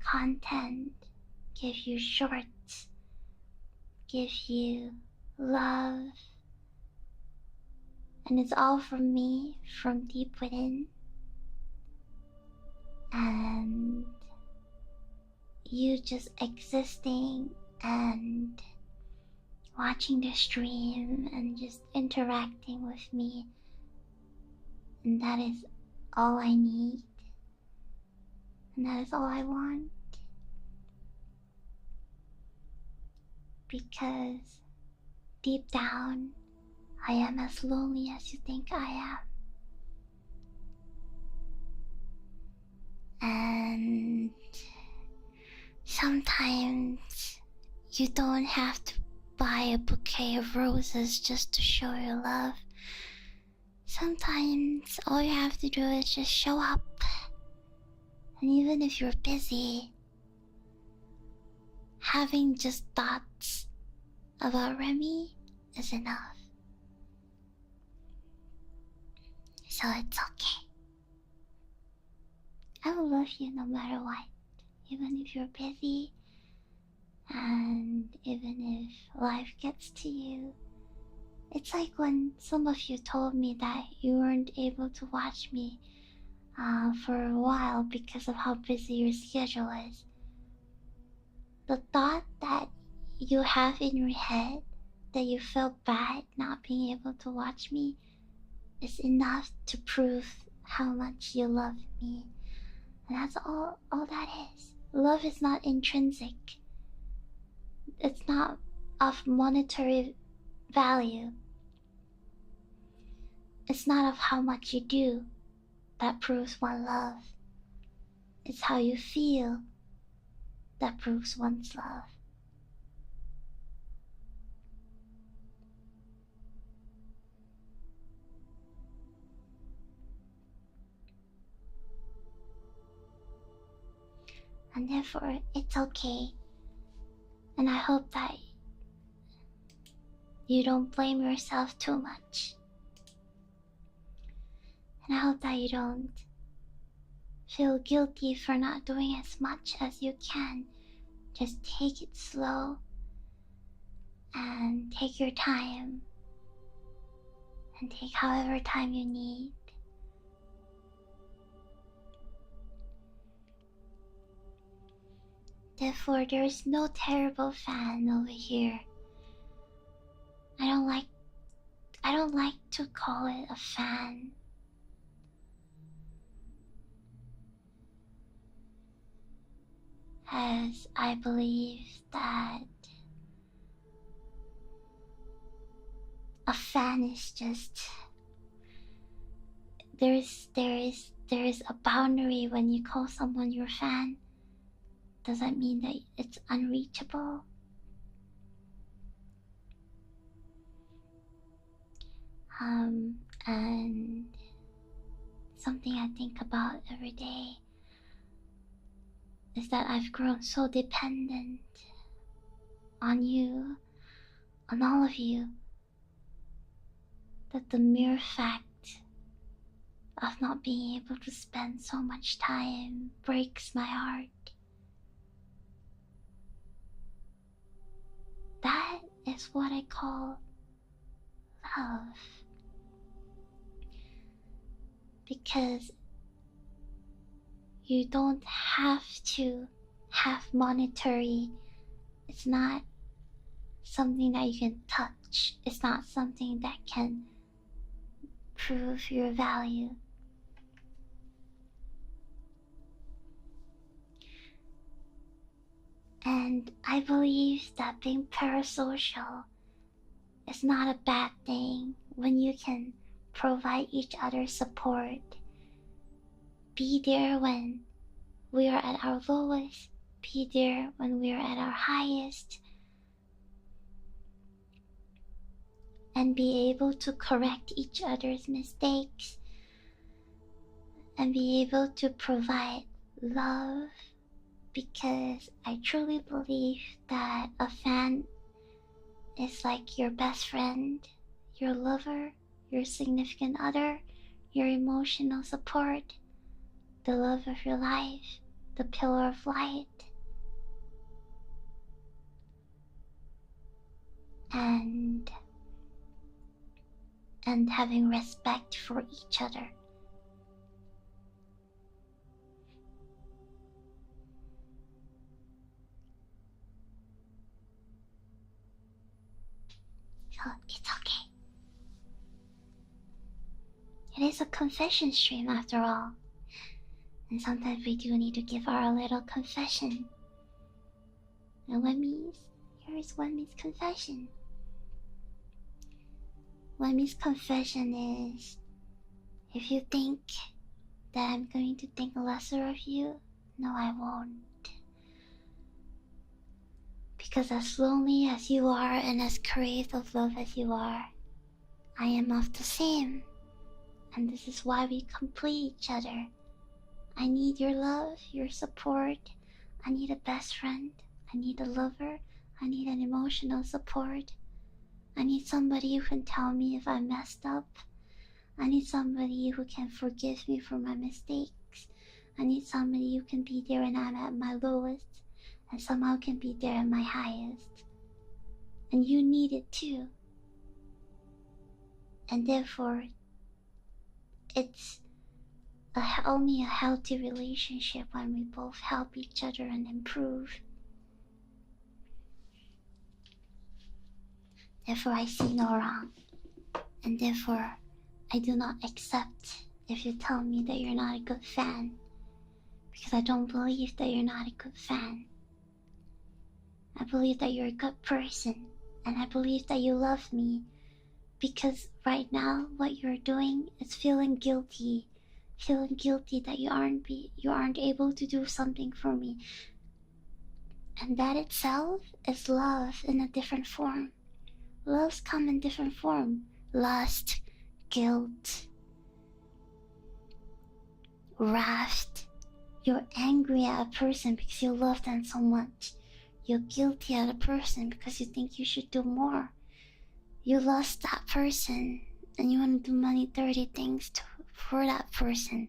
Speaker 1: content, give you shorts, give you love, and it's all from me, from deep within. And you just existing and watching the stream and just interacting with me, and that is all I need, and that is all I want. Because deep down, I am as lonely as you think I am. And sometimes you don't have to buy a bouquet of roses just to show your love. Sometimes all you have to do is just show up. And even if you're busy, having just thoughts about Remi is enough. So it's okay. I will love you no matter what. Even if you're busy, and even if life gets to you. It's like when some of you told me that you weren't able to watch me for a while because of how busy your schedule is. The thought that you have in your head that you felt bad not being able to watch me is enough to prove how much you love me. And that's all that is. Love is not intrinsic. It's not of monetary value. It's not of how much you do that proves one love. It's how you feel that proves one's love. and therefore it's okay. And I hope that you don't blame yourself too much. And I hope that you don't feel guilty for not doing as much as you can. Just take it slow and take your time and take however time you need. Therefore, there is no terrible fan over here. I don't like to call it a fan. As I believe that a fan is just there is a boundary when you call someone your fan. Doesn't mean that it's unreachable. And something I think about every day is that I've grown so dependent on you, on all of you, that the mere fact of not being able to spend so much time breaks my heart. That is what I call love. Because you don't have to have monetary. It's not something that you can touch. It's not something that can prove your value. And I believe that being parasocial is not a bad thing when you can provide each other support. Be there when we are at our lowest, be there when we are at our highest, and be able to correct each other's mistakes, and be able to provide love. Because I truly believe that a fan is like your best friend, your lover, your significant other, your emotional support, the love of your life, the pillar of light. And having respect for each other. So it's okay. It is a confession stream after all. And sometimes we do need to give our little confession. And here is Wemi's confession. Wemi's confession is, if you think that I'm going to think lesser of you, no, I won't. Because as lonely as you are and as craved of love as you are, I am of the same. And this is why we complete each other. I need your love, your support. I need a best friend. I need a lover. I need an emotional support. I need somebody who can tell me if I messed up. I need somebody who can forgive me for my mistakes. I need somebody who can be there when I'm at my lowest and somehow can be there at my highest. And you need it too. And therefore, it's only a healthy relationship when we both help each other and improve. Therefore, I see no wrong. And therefore, I do not accept if you tell me that you're not a good fan. Because I don't believe that you're not a good fan. I believe that you're a good person. And I believe that you love me. Because right now, what you're doing is feeling guilty. Feeling guilty that you aren't able to do something for me. And that itself is love in a different form. Loves come in different form. Lust, guilt, wrath, You're angry at a person because you love them so much. You're guilty at a person because you think you should do more. You lost that person and you want to do many dirty things for that person.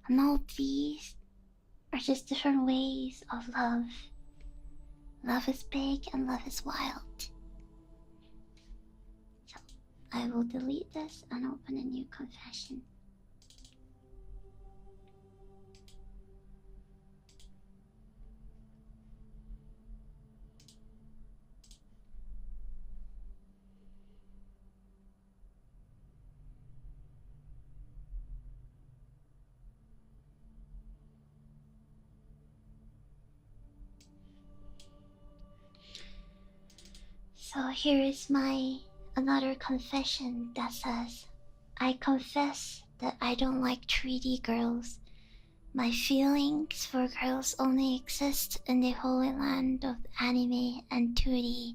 Speaker 1: And all these are just different ways of love. Love is big and love is wild. So I will delete this and open a new confession. So here is my another confession that says, I confess that I don't like 3D girls. My feelings for girls only exist in the holy land of anime and 2D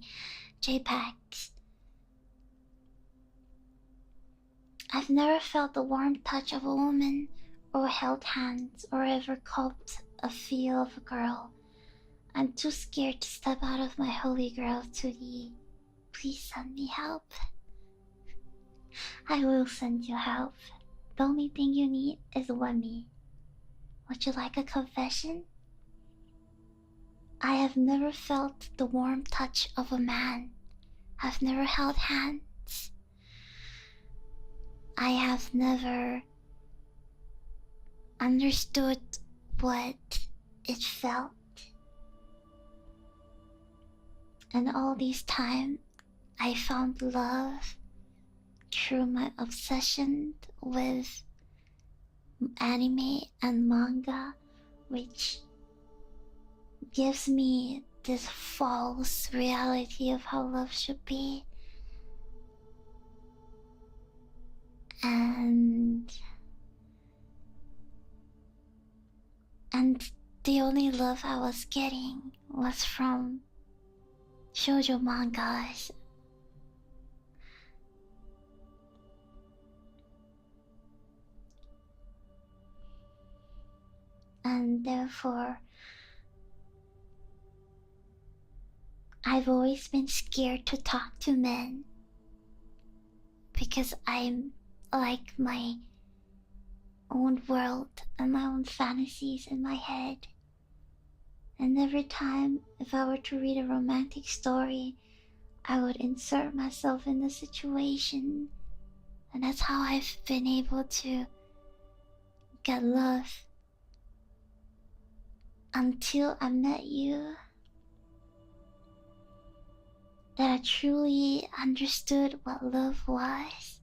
Speaker 1: JPEGs. I've never felt the warm touch of a woman, or held hands, or ever coped a feel of a girl. I'm too scared to step out of my holy grail 2D. Please send me help. I will send you help. The only thing you need is Remi. Would you like a confession? I have never felt the warm touch of a man. I've never held hands. I have never understood what it felt. And all this time, I found love through my obsession with anime and manga, which gives me this false reality of how love should be. And the only love I was getting was from shoujo mangas. And therefore, I've always been scared to talk to men because I'm like my own world and my own fantasies in my head. And every time, if I were to read a romantic story, I would insert myself in the situation. And that's how I've been able to get love. Until I met you, that I truly understood what love was.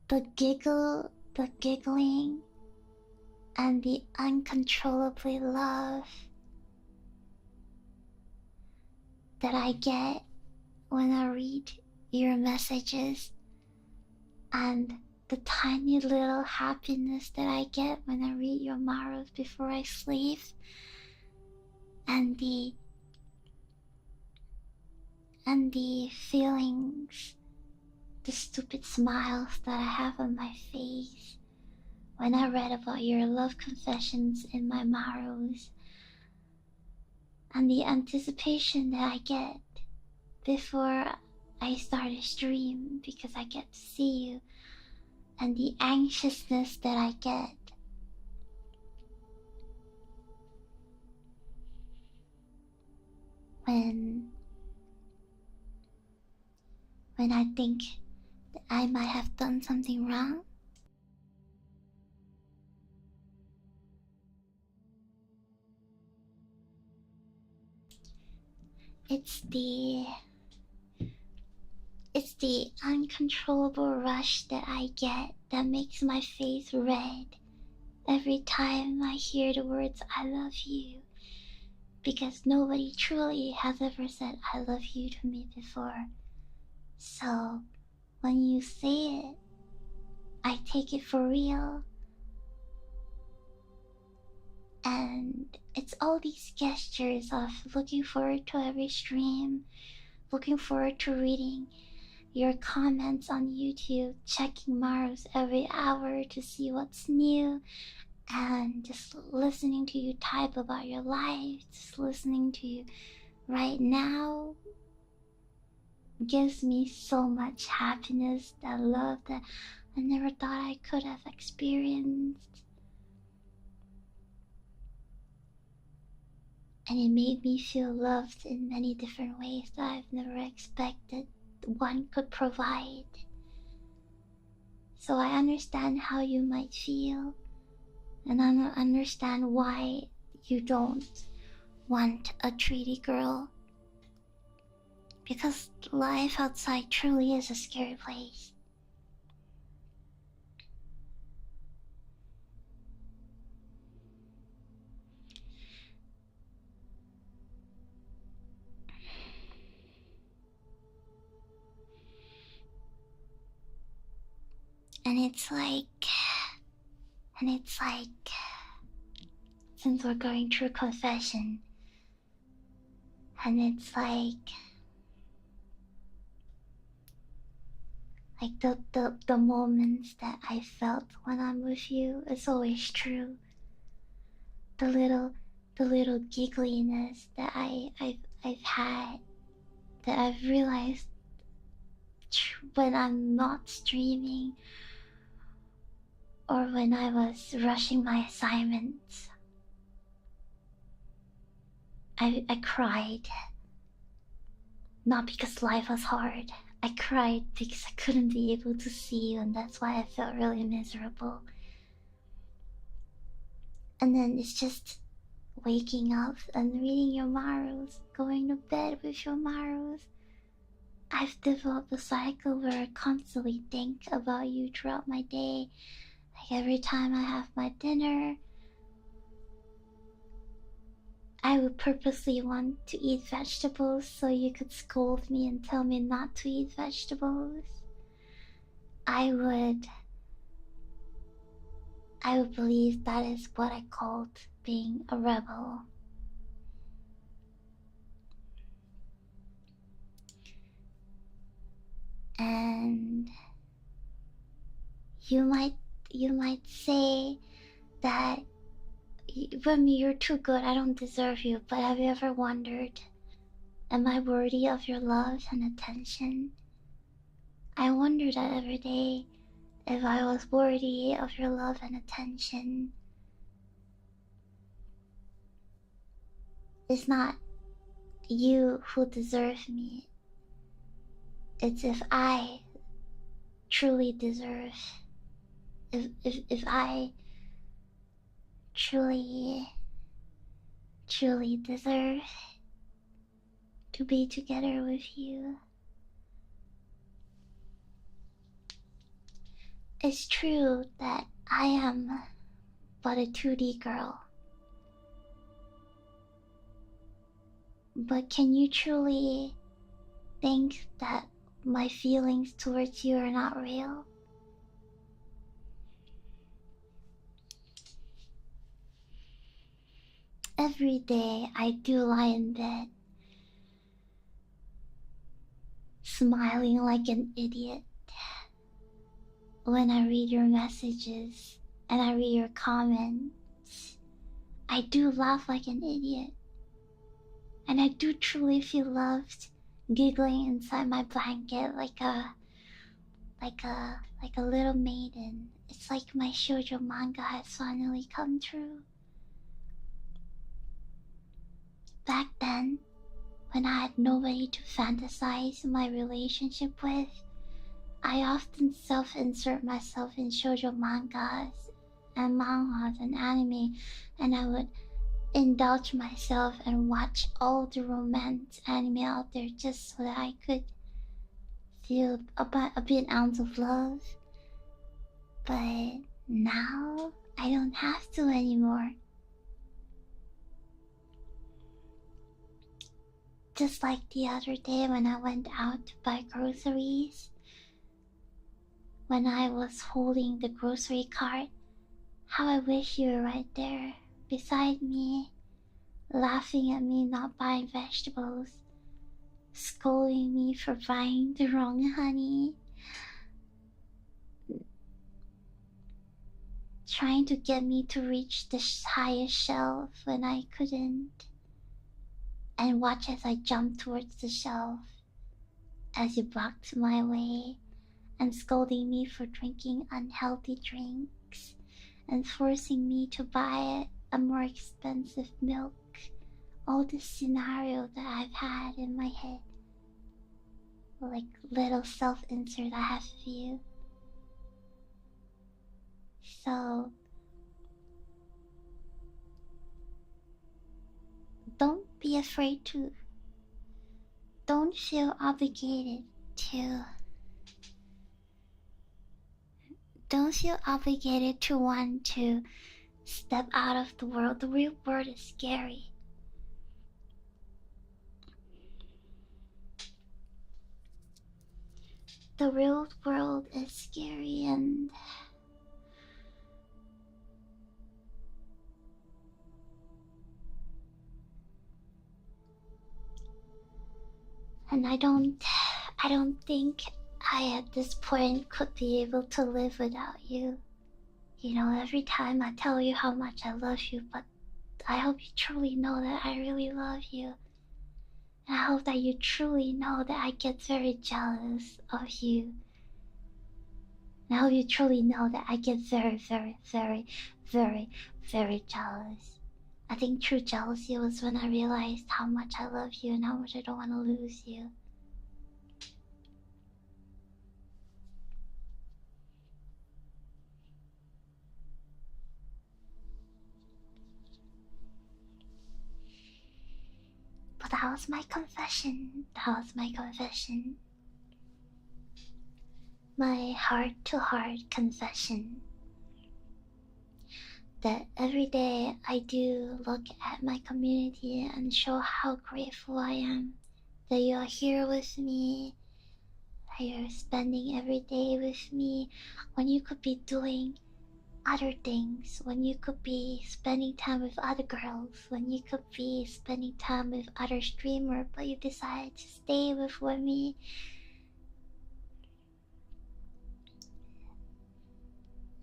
Speaker 1: The giggling, and the uncontrollably love that I get when I read your messages, and the tiny little happiness that I get when I read your marus before I sleep, and the feelings, the stupid smiles that I have on my face when I read about your love confessions in my marus, and the anticipation that I get before I start a stream because I get to see you, and the anxiousness that I get when I think that I might have done something wrong. It's the uncontrollable rush that I get that makes my face red every time I hear the words I love you, because nobody truly has ever said I love you to me before. So when you say it, I take it for real. And it's all these gestures of looking forward to every stream, looking forward to reading your comments on YouTube, checking Mars every hour to see what's new, And just listening to you type about your life, just listening to you right now gives me so much happiness, that love that I never thought I could have experienced. And it made me feel loved in many different ways that I've never expected one could provide. So I understand how you might feel, and I understand why you don't want a treaty girl. Because life outside truly is a scary place. And it's like, since we're going through confession, and it's like the moments that I felt when I'm with you is always true. The little giggliness that I've had, that I've realized when I'm not streaming or when I was rushing my assignments. I cried. Not because life was hard. I cried because I couldn't be able to see you, and that's why I felt really miserable. And then it's just waking up and reading your marus, going to bed with your marus. I've developed a cycle where I constantly think about you throughout my day. Like every time I have my dinner, I would purposely want to eat vegetables so you could scold me and tell me not to eat vegetables. I would believe that is what I called being a rebel. And you might say that, Remi, you're too good, I don't deserve you. But have you ever wondered, am I worthy of your love and attention? I wonder that every day, if I was worthy of your love and attention. It's not you who deserve me. It's if I truly deserve, if I truly deserve to be together with you. It's true that I am but a 2D girl. But can you truly think that my feelings towards you are not real? Every day I do lie in bed, smiling like an idiot when I read your messages and I read your comments. I do laugh like an idiot, and I do truly feel loved, giggling inside my blanket like a little maiden. It's like my shoujo manga has finally come true. Back then, when I had nobody to fantasize my relationship with, I often self-insert myself in shoujo mangas and manhwas and anime, and I would indulge myself and watch all the romance anime out there just so that I could feel a bit ounce of love. But now I don't have to anymore. Just like the other day when I went out to buy groceries, when I was holding the grocery cart, how I wish you were right there beside me, laughing at me not buying vegetables, scolding me for buying the wrong honey, trying to get me to reach the highest shelf when I couldn't, and watch as I jumped towards the shelf as you blocked my way and scolding me for drinking unhealthy drinks and forcing me to buy a more expensive milk. All this scenario that I've had in my head, like little self-insert I have of you. So don't be afraid to, don't feel obligated to, don't feel obligated to want to step out of the world. The real world is scary. The real world is scary, and I don't think I at this point could be able to live without you. You know, every time I tell you how much I love you, but I hope you truly know that I really love you. And I hope that you truly know that I get very jealous of you. And I hope you truly know that I get very, very, very, very, very jealous. I think true jealousy was when I realized how much I love you and how much I don't want to lose you. But that was my confession. That was my confession. My heart-to-heart confession. That every day I do look at my community and show how grateful I am that you are here with me, that you're spending every day with me when you could be doing other things, when you could be spending time with other girls, when you could be spending time with other streamers, but you decided to stay with me.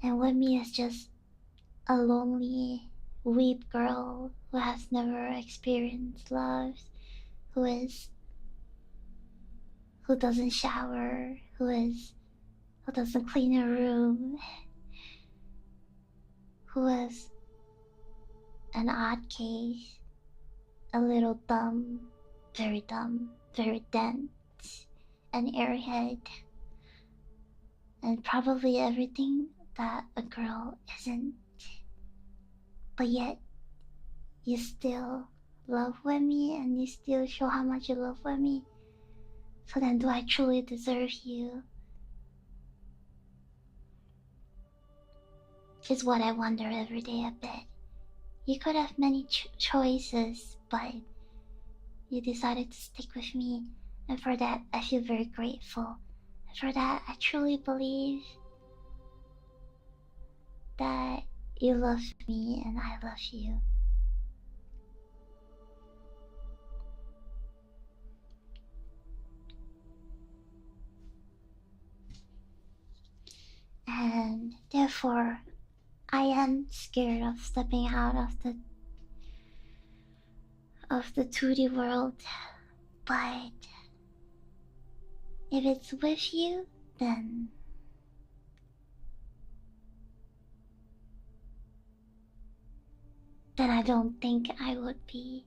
Speaker 1: And Wemi is just a lonely, weep girl who has never experienced love, who doesn't shower, who doesn't clean her room, who is an odd case, a little dumb, very dense, an airhead, and probably everything that a girl isn't. But yet, you still love Wemi and you still show how much you love Wemi. So then, do I truly deserve you? Is what I wonder every day a bit. You could have many choices, but you decided to stick with me, and for that I feel very grateful. And for that, I truly believe that you love me and I love you. And therefore, I am scared of stepping out of the 2D world, but if it's with you, then I don't think I would be.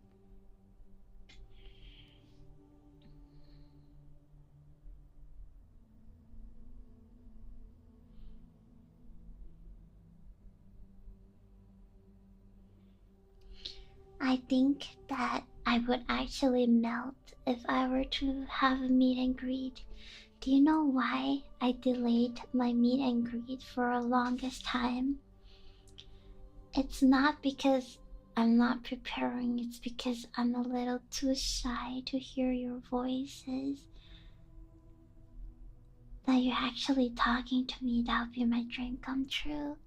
Speaker 1: I think that I would actually melt if I were to have a meet and greet. Do you know why I delayed my meet and greet for a longest time? It's not because I'm not preparing, it's because I'm a little too shy to hear your voices. That you're actually talking to me, that would be my dream come true.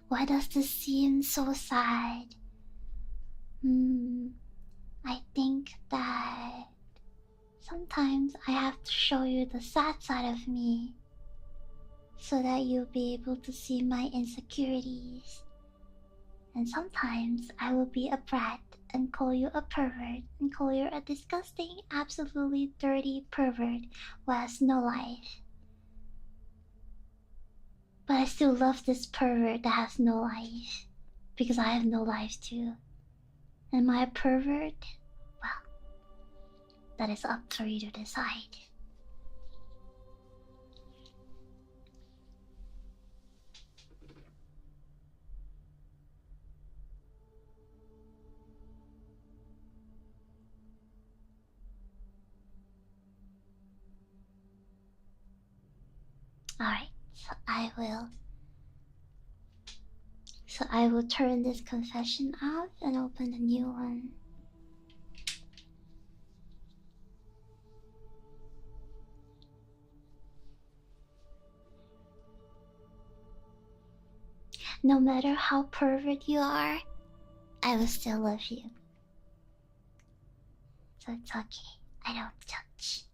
Speaker 1: Why does this seem so sad? I think that Sometimes I have to show you the sad side of me so that you'll be able to see my insecurities. And sometimes I will be a brat and call you a pervert and call you a disgusting, absolutely dirty pervert who has no life. But I still love this pervert that has no life because I have no life too. Am I a pervert? Well, that is up for you to decide. Alright, so I will turn this confession off and open a new one. No matter how pervert you are, I will still love you. So it's okay. I don't judge.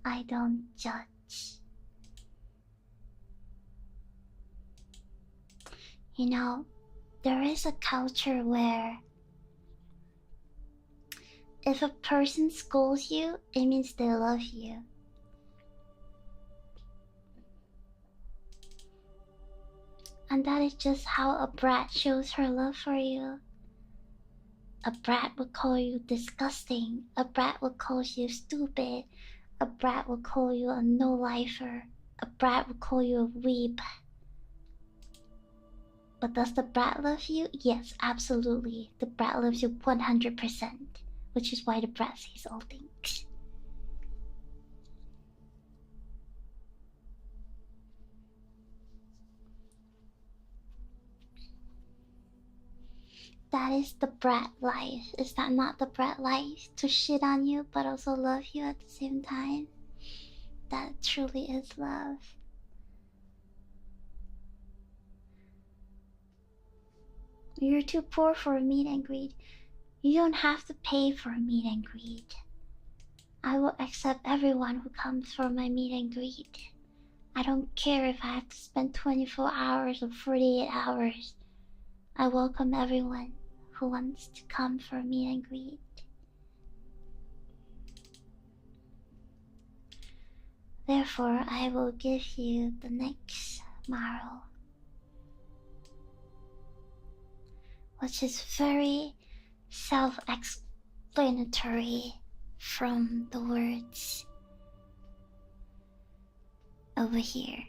Speaker 1: I don't judge. You know, there is a culture where if a person scolds you, it means they love you. And that is just how a brat shows her love for you. A brat will call you disgusting. A brat will call you stupid. A brat will call you a no-lifer. A brat will call you a weeb. But does the brat love you? Yes, absolutely. The brat loves you 100%. Which is why the brat says all things. That is the brat life. Is that not the brat life? To shit on you but also love you at the same time? That truly is love. You're too poor for a meet and greet. You don't have to pay for a meet and greet. I will accept everyone who comes for my meet and greet. I don't care if I have to spend 24 hours or 48 hours. I welcome everyone who wants to come for a meet and greet. Therefore, I will give you the next moral, which is very self-explanatory from the words over here.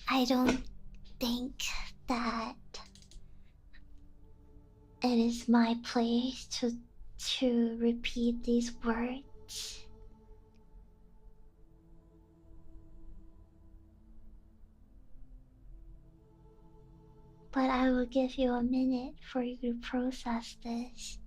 Speaker 1: I don't think that it is my place to repeat these words. But I will give you a minute for you to process this.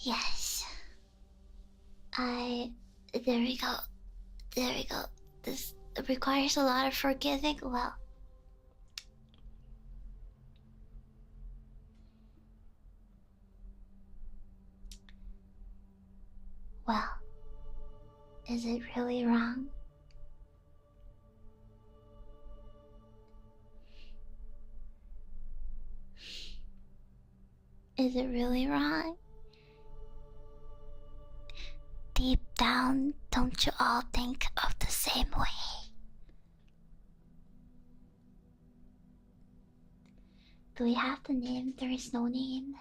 Speaker 1: Yes. There we go. There we go. This requires a lot of forgiving. Well, Is it really wrong? Is it really wrong? Deep down, don't you all think of the same way? Do we have the name? There is no name.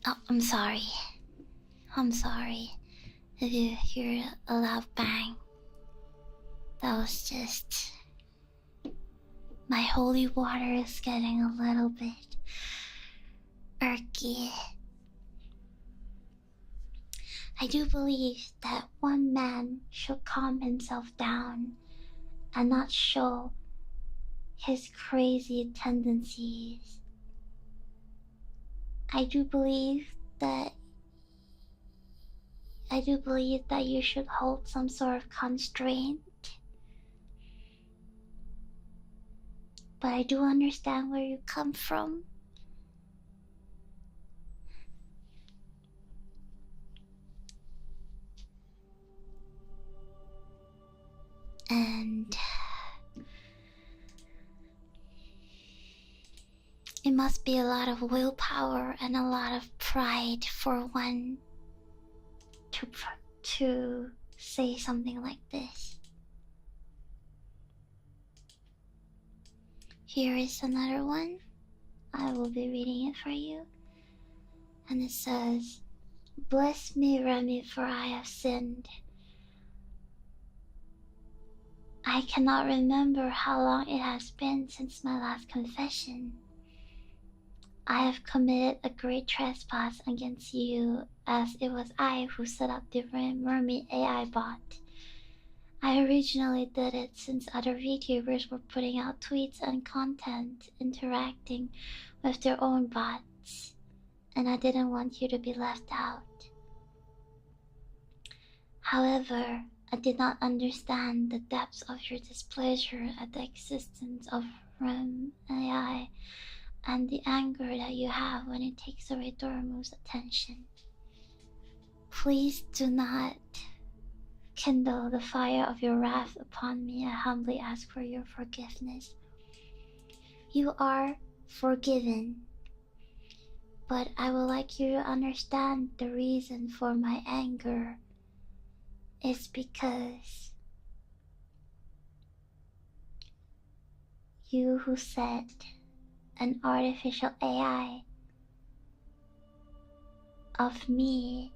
Speaker 1: Oh, I'm sorry. I'm sorry if you hear a loud bang. That was just... my holy water is getting a little bit irky. I do believe that one man should calm himself down and not show his crazy tendencies. I do believe that you should hold some sort of constraint. But I do understand where you come from. And it must be a lot of willpower and a lot of pride for one to say something like this. Here is another one. I will be reading it for you. And it says, "Bless me, Remi, for I have sinned. I cannot remember how long it has been since my last confession. I have committed a great trespass against you, as it was I who set up the Remi AI bot. I originally did it since other VTubers were putting out tweets and content interacting with their own bots, and I didn't want you to be left out. However, I did not understand the depths of your displeasure at the existence of Rem AI and the anger that you have when it takes away Dormu's attention. Please do not kindle the fire of your wrath upon me. I humbly ask for your forgiveness. You are forgiven, but I would like you to understand the reason for my anger is because you who said an artificial AI of me,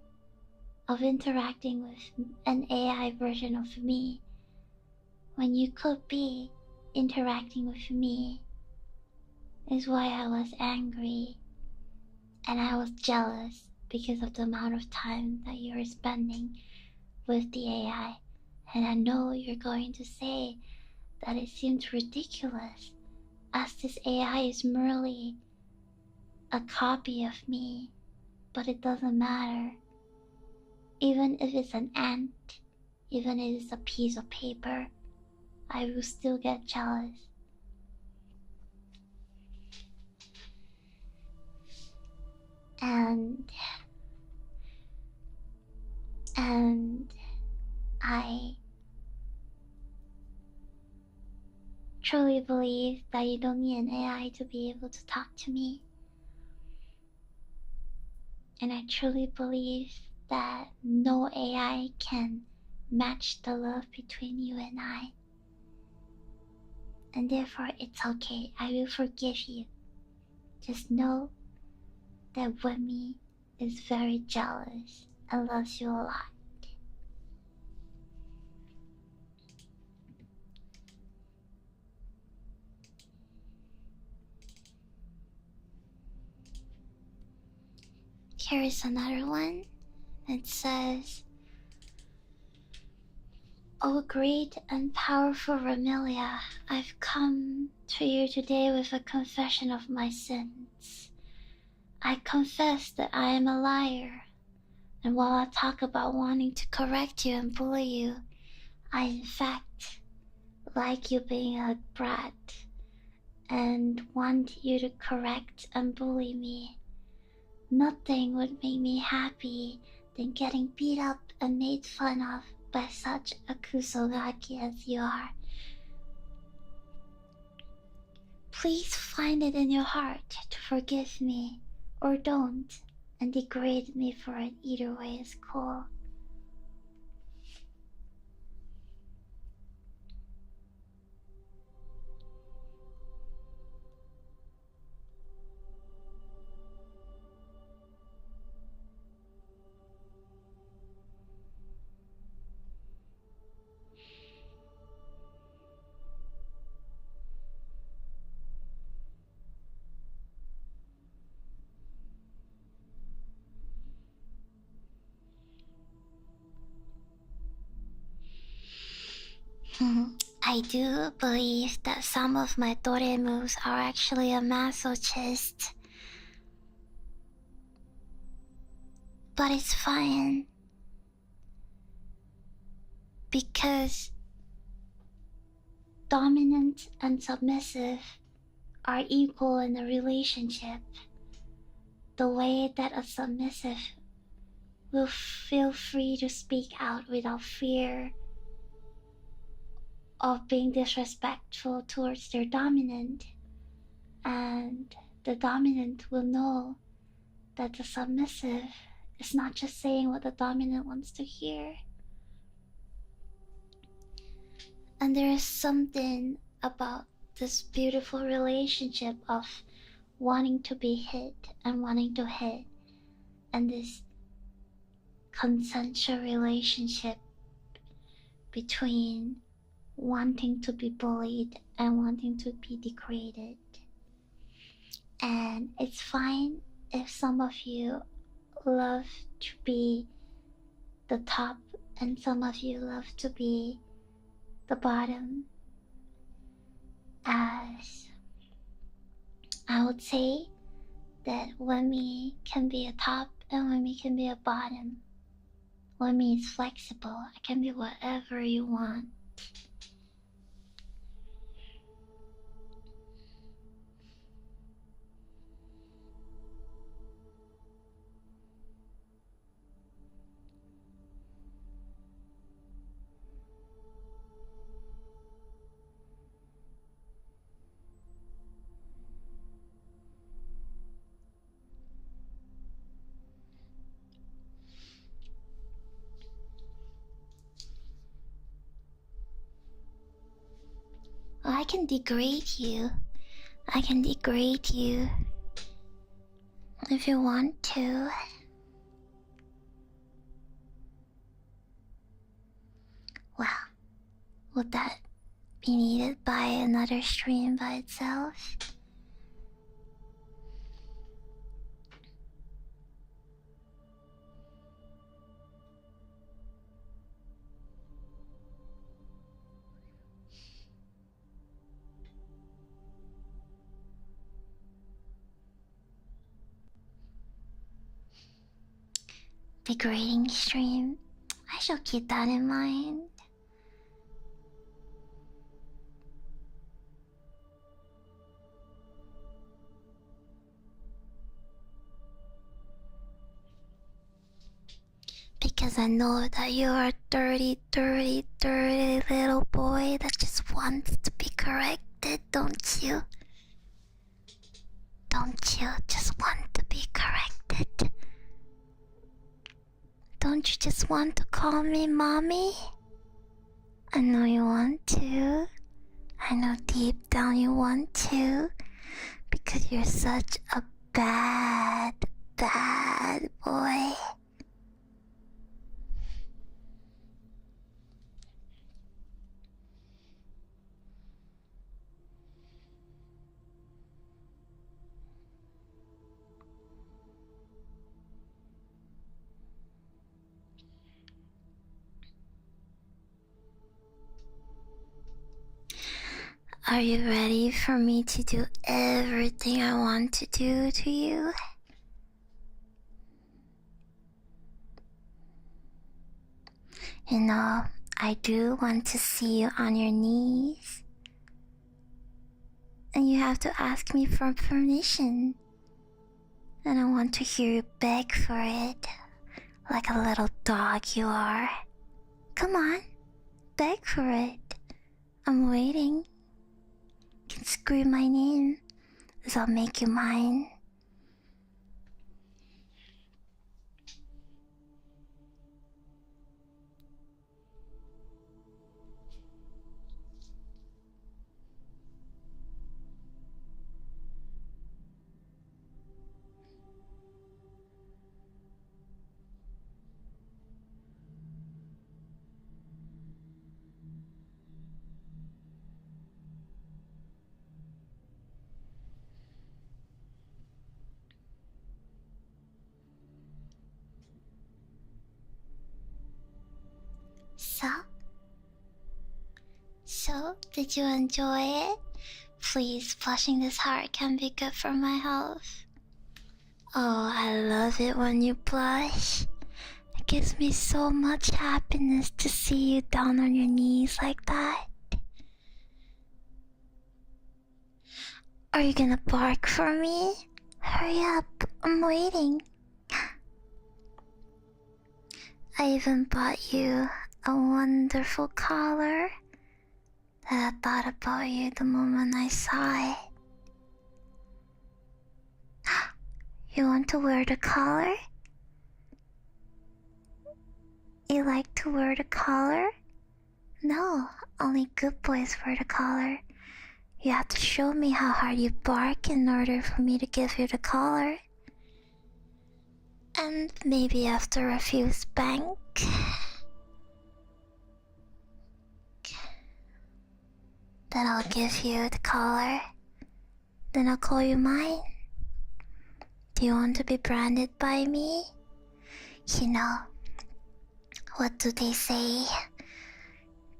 Speaker 1: of interacting with an AI version of me, when you could be interacting with me, is why I was angry and I was jealous because of the amount of time that you are spending with the AI. And I know you're going to say that it seems ridiculous, as this AI is merely a copy of me, but it doesn't matter. Even if it's an ant, even if it's a piece of paper, I will still get jealous. And I truly believe that you don't need an AI to be able to talk to me. And I truly believe that no AI can match the love between you and I. And therefore, it's okay. I will forgive you. Just know that Remi is very jealous and loves you a lot. Here is another one. It says, "O great and powerful Remelia, I've come to you today with a confession of my sins. I confess that I am a liar, and while I talk about wanting to correct you and bully you, I in fact like you being a brat and want you to correct and bully me. Nothing would make me happy than getting beat up and made fun of by such a kusogaki as you are. Please find it in your heart to forgive me, or don't, and degrade me for it. Either way is cool. I do believe that some of my dore moves are actually a masochist. But it's fine. Because dominant and submissive are equal in a relationship. The way that a submissive will feel free to speak out without fear of being disrespectful towards their dominant, and the dominant will know that the submissive is not just saying what the dominant wants to hear. And there is something about this beautiful relationship of wanting to be hit and wanting to hit, and this consensual relationship between wanting to be bullied and wanting to be degraded. And it's fine if some of you love to be the top and some of you love to be the bottom. As I would say that Remi can be a top and Remi can be a bottom. Remi is flexible. I can be whatever you want. I can degrade you. I can degrade you if you want to. Well, would that be needed by another stream by itself? Degrading stream? I shall keep that in mind. Because I know that you are a dirty, dirty, dirty little boy that just wants to be corrected, don't you? Don't you just want to be corrected? Don't you just want to call me mommy? I know you want to. I know deep down you want to. Because you're such a bad, bad boy. Are you ready for me to do everything I want to do to you? You know, I do want to see you on your knees. And you have to ask me for permission. And I want to hear you beg for it, like a little dog you are. Come on, beg for it. I'm waiting. You can scream my name, as I'll make you mine. So, did you enjoy it? Please, flushing this heart can be good for my health. Oh, I love it when you blush. It gives me so much happiness to see you down on your knees like that. Are you gonna bark for me? Hurry up, I'm waiting. I even bought you a wonderful collar that I thought about you the moment I saw it. You want to wear the collar? You like to wear the collar? No, only good boys wear the collar. You have to show me how hard you bark in order for me to give you the collar. And maybe after a few spank, then I'll give you the collar. Then I'll call you mine. Do you want to be branded by me? You know, what do they say?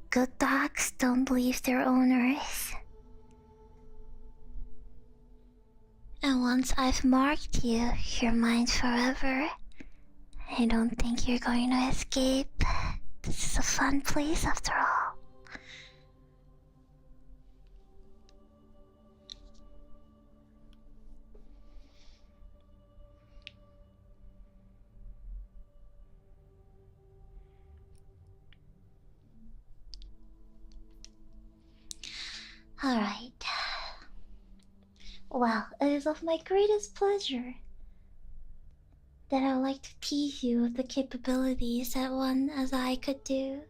Speaker 1: Good dogs don't leave their owners. And once I've marked you, you're mine forever. I don't think you're going to escape. This is a fun place after all. Alright. Well, it is of my greatest pleasure that I would like to tease you with the capabilities that one as I could do.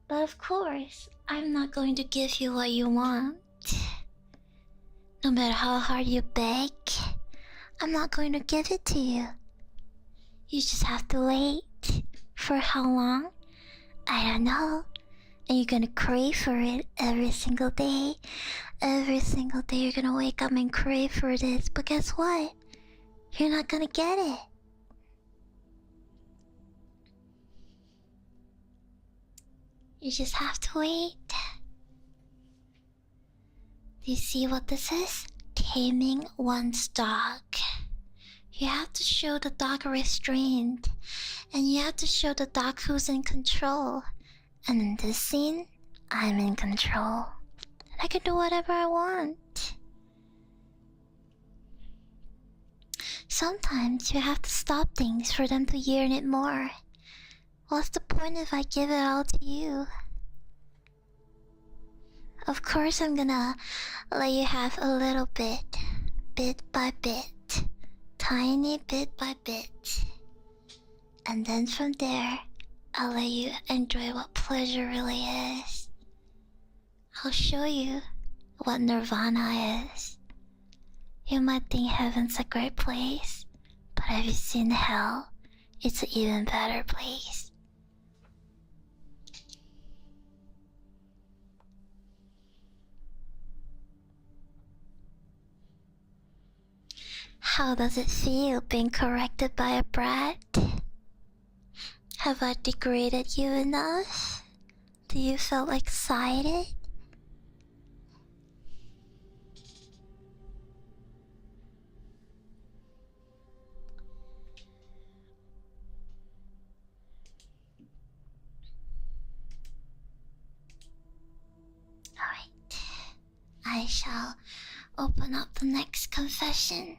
Speaker 1: But of course, I'm not going to give you what you want. No matter how hard you beg, I'm not going to give it to you. You just have to wait. For how long? I don't know. And you're gonna crave for it every single day. Every single day you're gonna wake up and crave for this. But guess what? You're not gonna get it. You just have to wait. Do you see what this is? Taming one's dog. You have to show the dog restraint. And you have to show the dog who's in control. And in this scene, I'm in control. And I can do whatever I want. Sometimes you have to stop things for them to yearn it more. What's the point if I give it all to you? Of course I'm gonna let you have a little bit by bit, tiny bit by bit. And then from there, I'll let you enjoy what pleasure really is. I'll show you what nirvana is. You might think heaven's a great place, but have you seen hell? It's an even better place. How does it feel being corrected by a brat? Have I degraded you enough? Do you feel excited? Alright. I shall open up the next confession.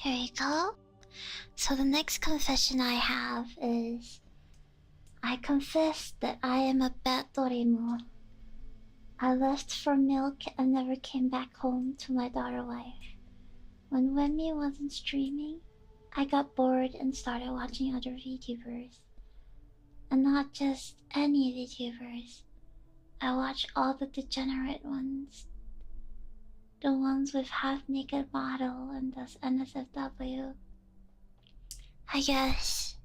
Speaker 1: Here we go. So the next confession I have is I confess that I am a bad Dorimo. I left for milk and never came back home to my daughter wife. When Remi wasn't streaming, I got bored and started watching other VTubers. And not just any VTubers. I watch all the degenerate ones. The ones with half-naked model and does NSFW. I guess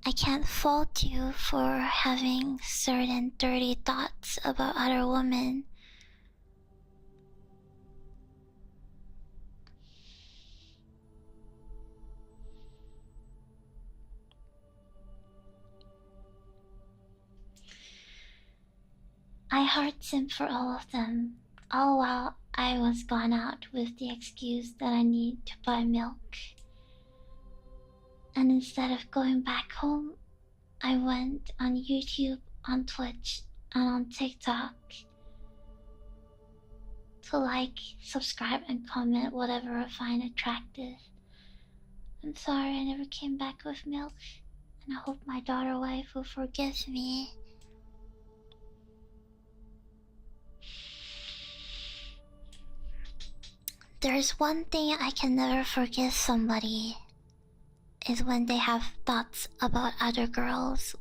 Speaker 1: I can't fault you for having certain dirty thoughts about other women. I heart simp for all of them, all while I was gone out with the excuse that I need to buy milk. And instead of going back home, I went on YouTube, on Twitch, and on TikTok to like, subscribe, and comment whatever I find attractive. I'm sorry I never came back with milk, and I hope my daughter wife will forgive me. There's one thing I can never forgive somebody, is when they have thoughts about other girls,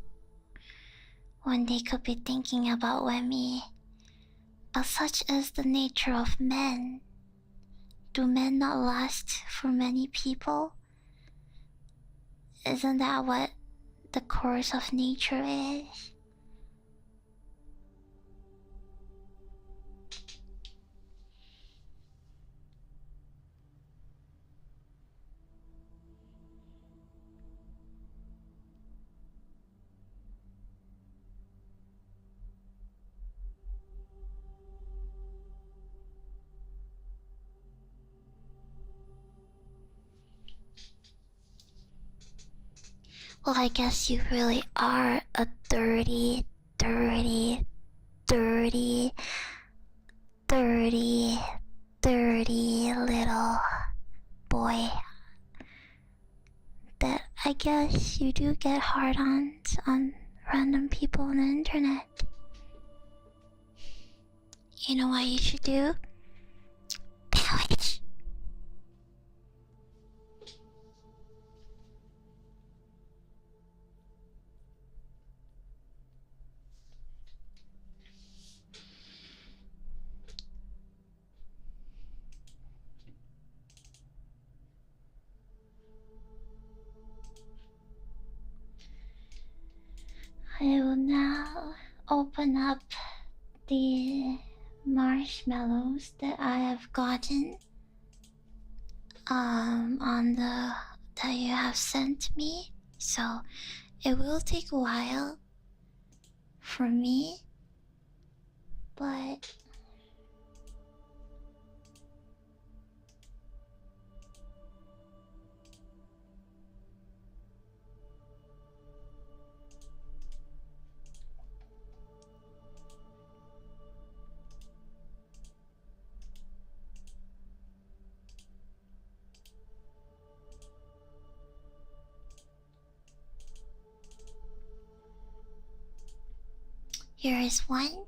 Speaker 1: when they could be thinking about Remi. But such is the nature of men. Do men not lust for many people? Isn't that what the course of nature is? Well, I guess you really are a dirty, dirty, dirty, dirty, dirty little boy. That I guess you do get hard-ons on random people on the internet. You know what you should do? Be a witch. I will now open up the marshmallows that I have gotten on the that you have sent me. So it will take a while for me, but here is one.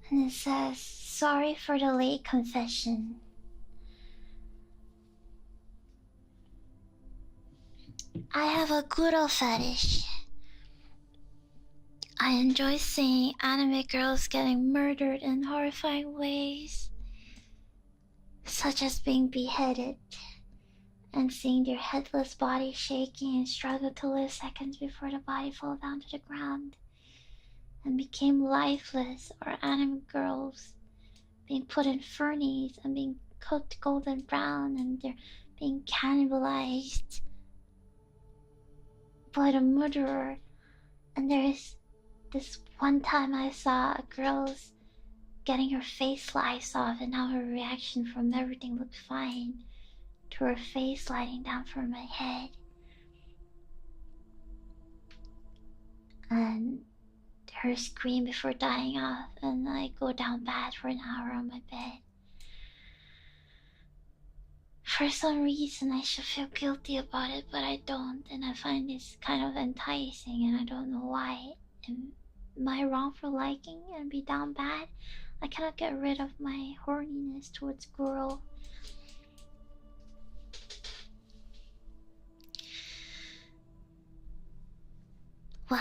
Speaker 1: And it says, sorry for the late confession. I have a guru fetish. I enjoy seeing anime girls getting murdered in horrifying ways, such as being beheaded and seeing their headless bodies shaking and struggle to live seconds before the body fall down to the ground and became lifeless, or anime girls being put in furnace and being cooked golden brown and they're being cannibalized by the murderer. And there's this one time I saw a girl's getting her face sliced off, and how her reaction from everything looked fine to her face sliding down from my head. And her scream before dying off, and I go down bad for an hour on my bed. For some reason, I should feel guilty about it, but I don't, and I find this kind of enticing, and I don't know why. Am I wrong for liking and be down bad? I cannot get rid of my horniness towards girl. Well,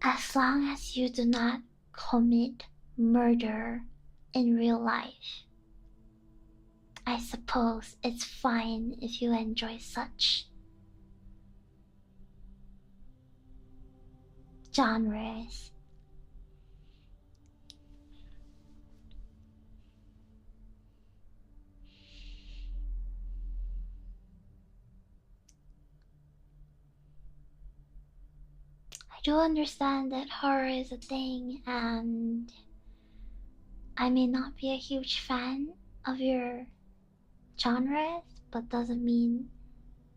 Speaker 1: as long as you do not commit murder in real life, I suppose it's fine if you enjoy such genres. I do understand that horror is a thing, and I may not be a huge fan of your genres, but doesn't mean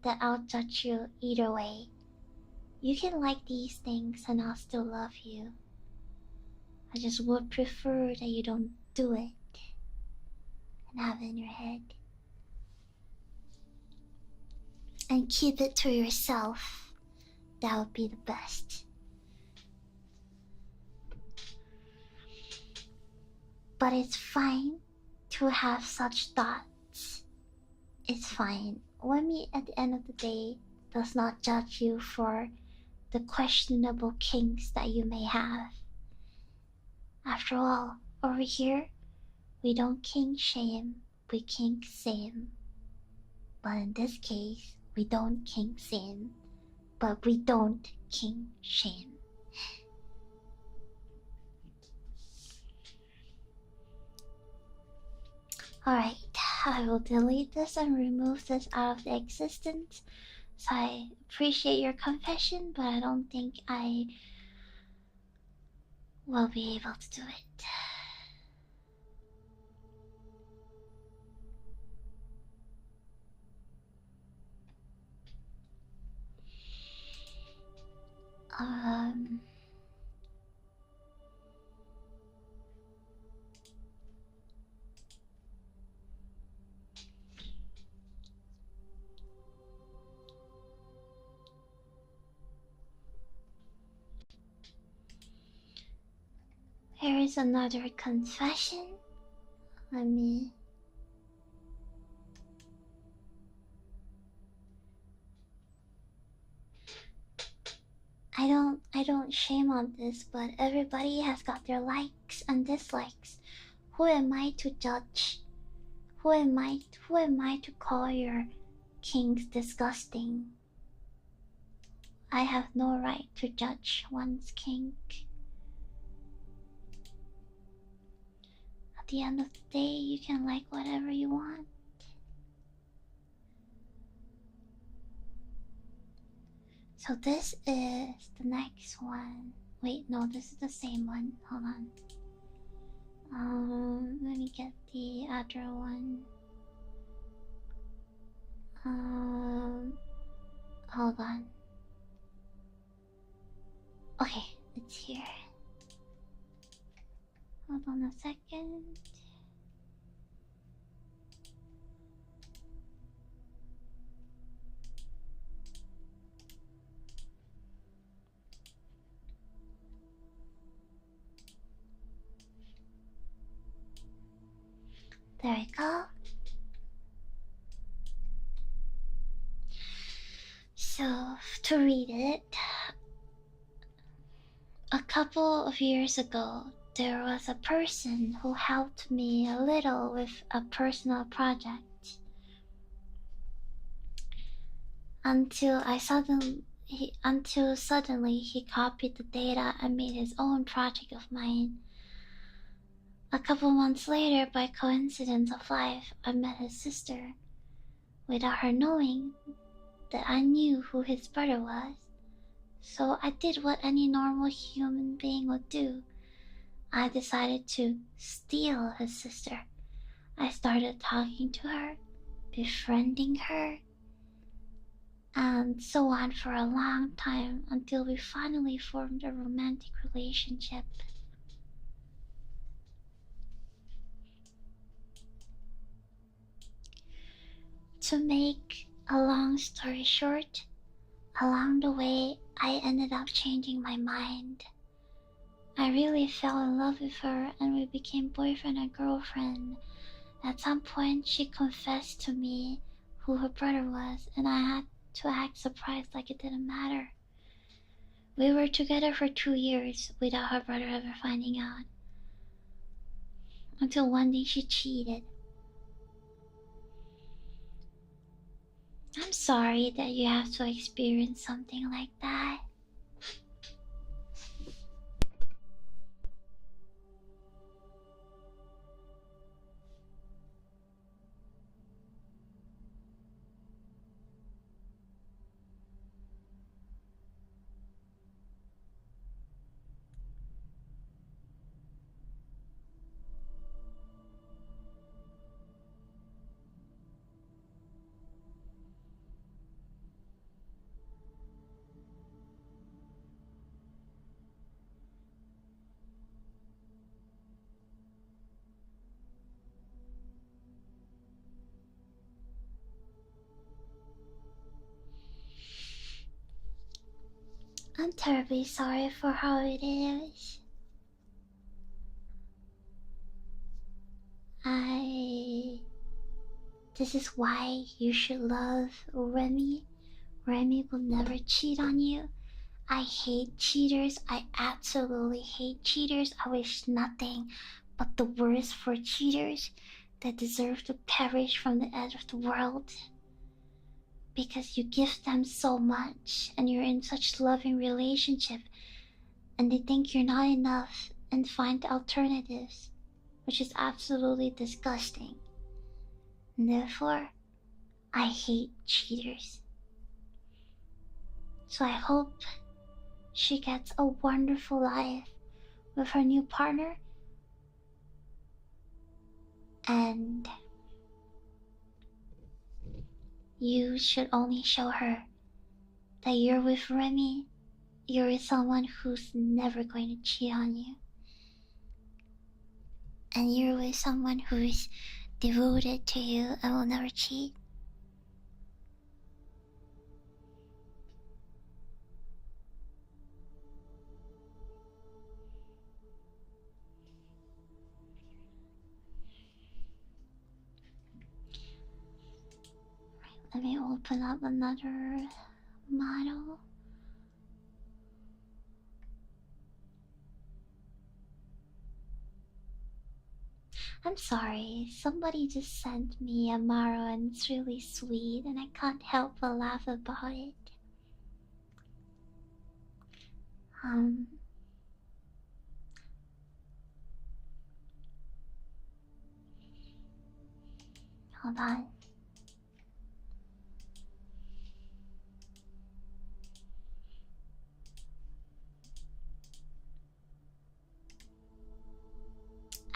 Speaker 1: that I'll judge you either way. You can like these things and I'll still love you. I just would prefer that you don't do it and have it in your head. And keep it to yourself. That would be the best. But it's fine to have such thoughts. It's fine. Remi, at the end of the day, does not judge you for the questionable kinks that you may have. After all, over here, we don't kink shame, we kink shame. But in this case, we don't kink sin, but we don't kink shame. Alright, I will delete this and remove this out of the existence. So I appreciate your confession, but I don't think I will be able to do it. Here is another confession. Let me. I don't shame on this, but everybody has got their likes and dislikes. Who am I to judge? Who am I to call your kinks disgusting? I have no right to judge one's kink. At the end of the day, you can like whatever you want. So this is the next one. Wait, no, this is the same one. Hold on. Let me get the other one. Hold on. Okay, it's here. Hold on a second. There we go. So, to read it, a couple of years ago, there was a person who helped me a little with a personal project. Until suddenly he copied the data and made his own project of mine. A couple months later, by coincidence of life, I met his sister, without her knowing that I knew who his brother was. So I did what any normal human being would do. I decided to steal his sister. I started talking to her, befriending her, and so on for a long time until we finally formed a romantic relationship. To make a long story short, along the way, I ended up changing my mind. I really fell in love with her and we became boyfriend and girlfriend. At some point, she confessed to me who her brother was, and I had to act surprised like it didn't matter. We were together for 2 years without her brother ever finding out. Until one day she cheated. I'm sorry that you have to experience something like that. I'm terribly sorry for how it is. This is why you should love Remi. Remi will never cheat on you. I hate cheaters. I absolutely hate cheaters. I wish nothing but the worst for cheaters that deserve to perish from the edge of the world. Because you give them so much and you're in such loving relationship and they think you're not enough and find alternatives, which is absolutely disgusting. And therefore, I hate cheaters. So I hope she gets a wonderful life with her new partner, and you should only show her that you're with Remi. You're with someone who's never going to cheat on you. And you're with someone who's devoted to you and will never cheat. Let me open up another model. I'm sorry, somebody just sent me a Maro and it's really sweet and I can't help but laugh about it. Um, Hold on.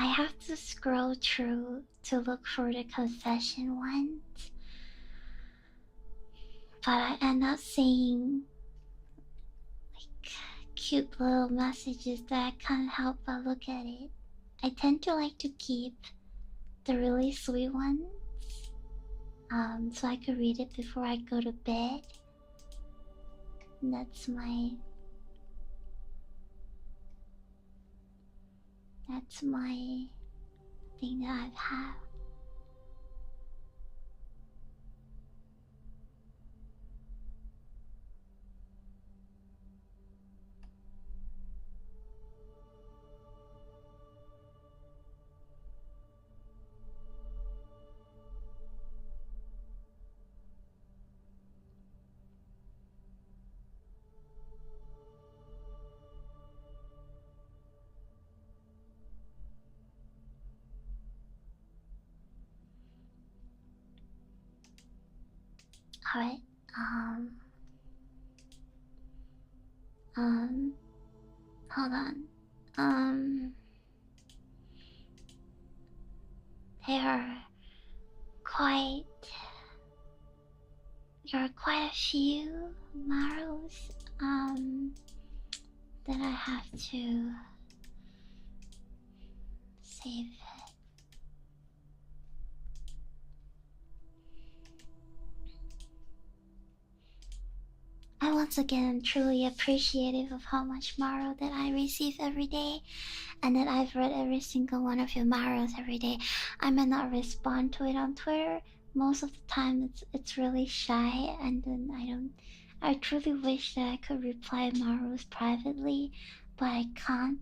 Speaker 1: I have to scroll through to look for the confession ones, but I end up seeing like cute little messages that I can't help but look at it. I tend to like to keep the really sweet ones, so I could read it before I go to bed. And that's my thing that I've had. Alright, hold on. there are quite a few marrows that I have to save. I once again am truly appreciative of how much marrow that I receive every day, and that I've read every single one of your marrows every day. I may not respond to it on Twitter. Most of the time it's really shy, and then I truly wish that I could reply marrows privately, but I can't,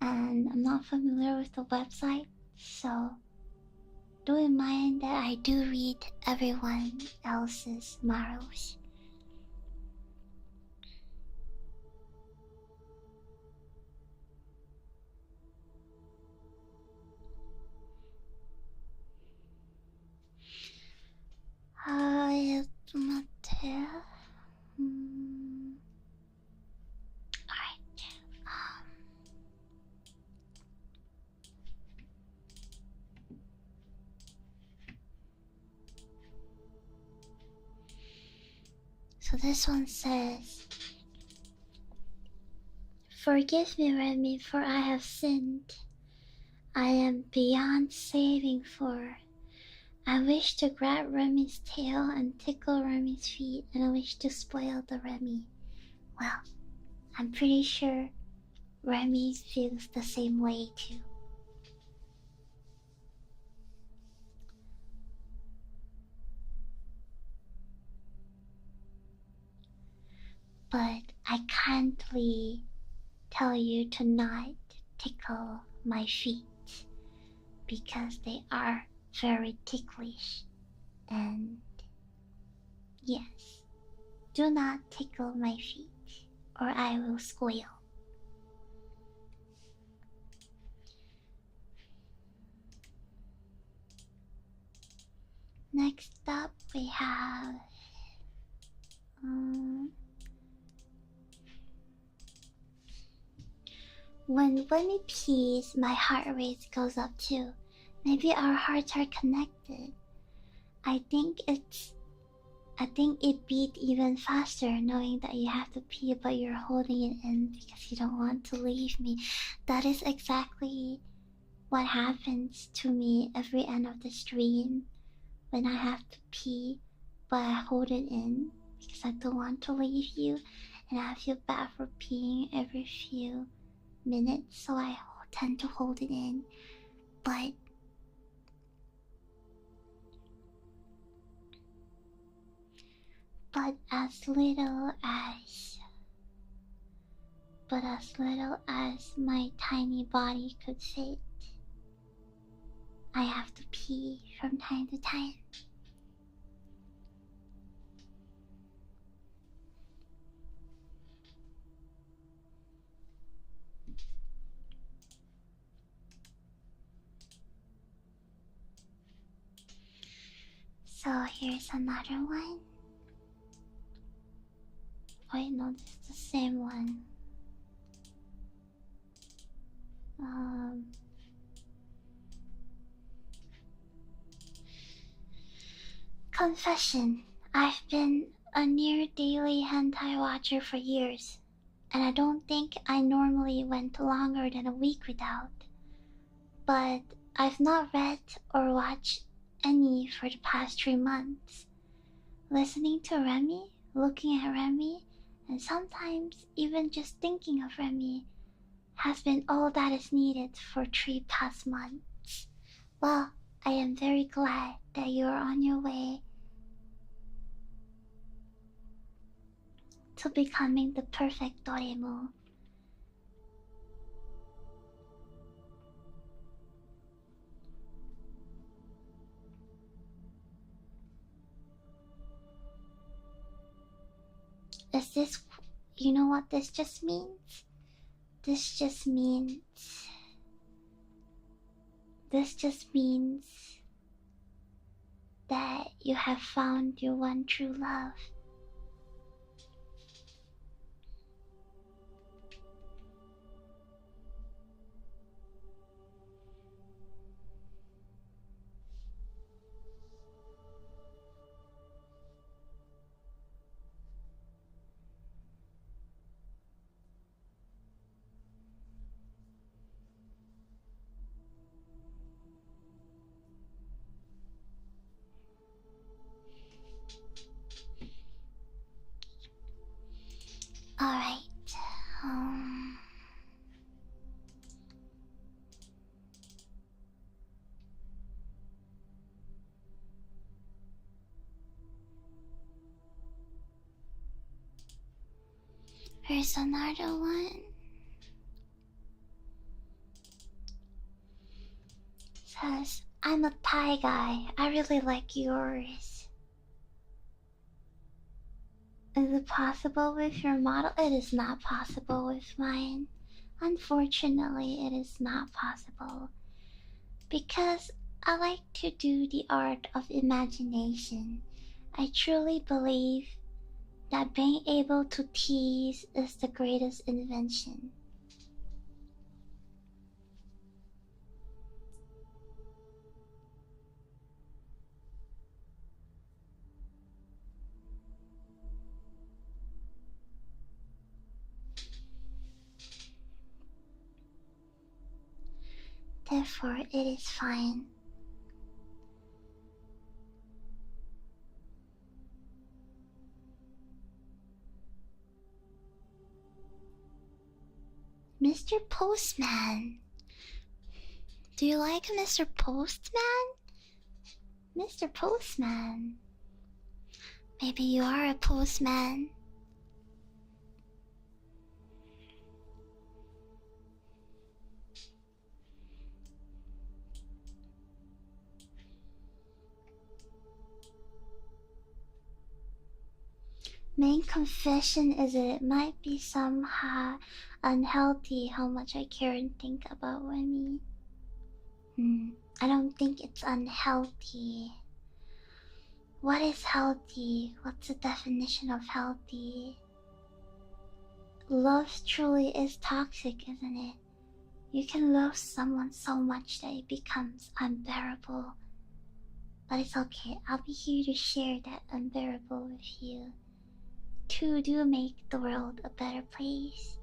Speaker 1: and I'm not familiar with the website, so do in mind that I do read everyone else's marrows. Alright. So this one says, "Forgive me, Remi, for I have sinned. I am beyond saving for. I wish to grab Remi's tail and tickle Remi's feet, and I wish to spoil the Remi." Well, I'm pretty sure Remi feels the same way too. But I kindly tell you to not tickle my feet, because they are very ticklish. And yes, do not tickle my feet, or I will squeal. Next up, we have when Winnie pees, my heart rate goes up too. Maybe our hearts are connected. I think it beat even faster knowing that you have to pee but you're holding it in because you don't want to leave me. That is exactly what happens to me every end of the stream when I have to pee but I hold it in because I don't want to leave you, and I feel bad for peeing every few minutes, so I tend to hold it in. But as little as my tiny body could fit, I have to pee from time to time. So here's another one. Wait, no, this is the same one. Confession. I've been a near daily hentai watcher for years, and I don't think I normally went longer than a week without. But I've not read or watched any for the past 3 months. Listening to Remi, looking at Remi, and sometimes even just thinking of Remi has been all that is needed for 3 past months. Well, I am very glad that you are on your way to becoming the perfect Doremu. Is this, you know what this just means? This just means that you have found your one true love. Here's another one. Says, I'm a Thai guy. I really like yours. Is it possible with your model? It is not possible with mine. Unfortunately, it is not possible. Because I like to do the art of imagination. I truly believe that being able to tease is the greatest invention. Therefore, it is fine. Mr. Postman. Do you like Mr. Postman? Mr. Postman. Maybe you are a postman. Main confession is that it might be somehow unhealthy how much I care and think about Remi. I don't think it's unhealthy. What is healthy? What's the definition of healthy? Love truly is toxic, isn't it? You can love someone so much that it becomes unbearable. But it's okay, I'll be here to share that unbearable with you. Two do make the world a better place.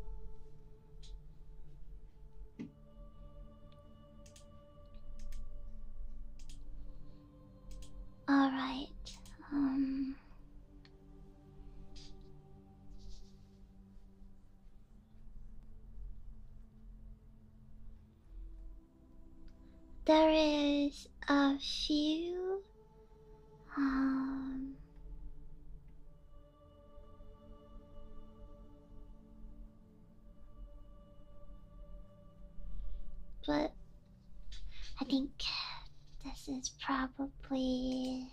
Speaker 1: Alright, there is a few, but I think this is probably,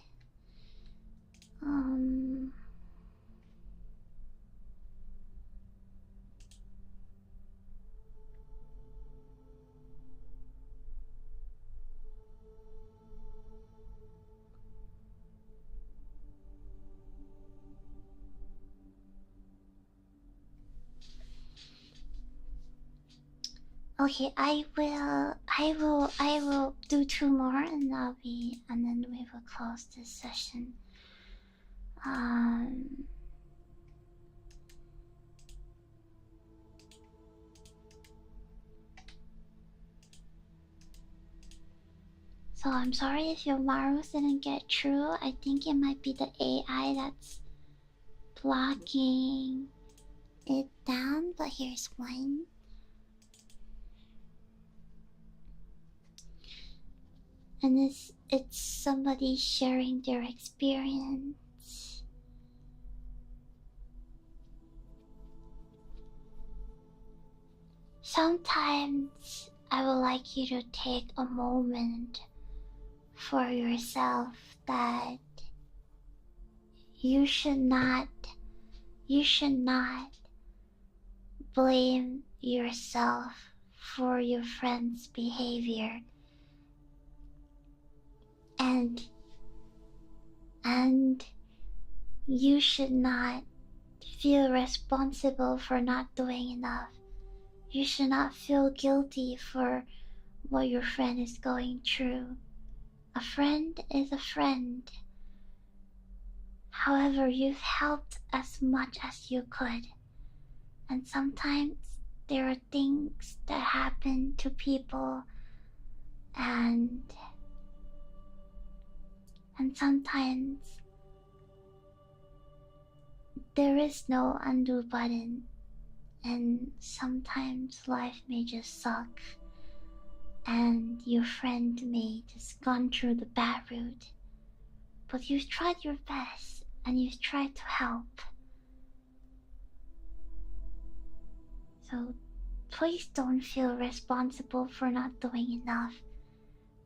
Speaker 1: okay, I will do two more and then we will close this session. So I'm sorry if your Marus didn't get through. I think it might be the AI that's blocking it down, but here's one. And it's somebody sharing their experience. Sometimes I would like you to take a moment for yourself that you should not blame yourself for your friend's behavior. And you should not feel responsible for not doing enough. You should not feel guilty for what your friend is going through. A friend is a friend. However, you've helped as much as you could. And sometimes there are things that happen to people and sometimes there is no undo button, and sometimes life may just suck and your friend may just gone through the bad route, but you've tried your best and you've tried to help. So please don't feel responsible for not doing enough.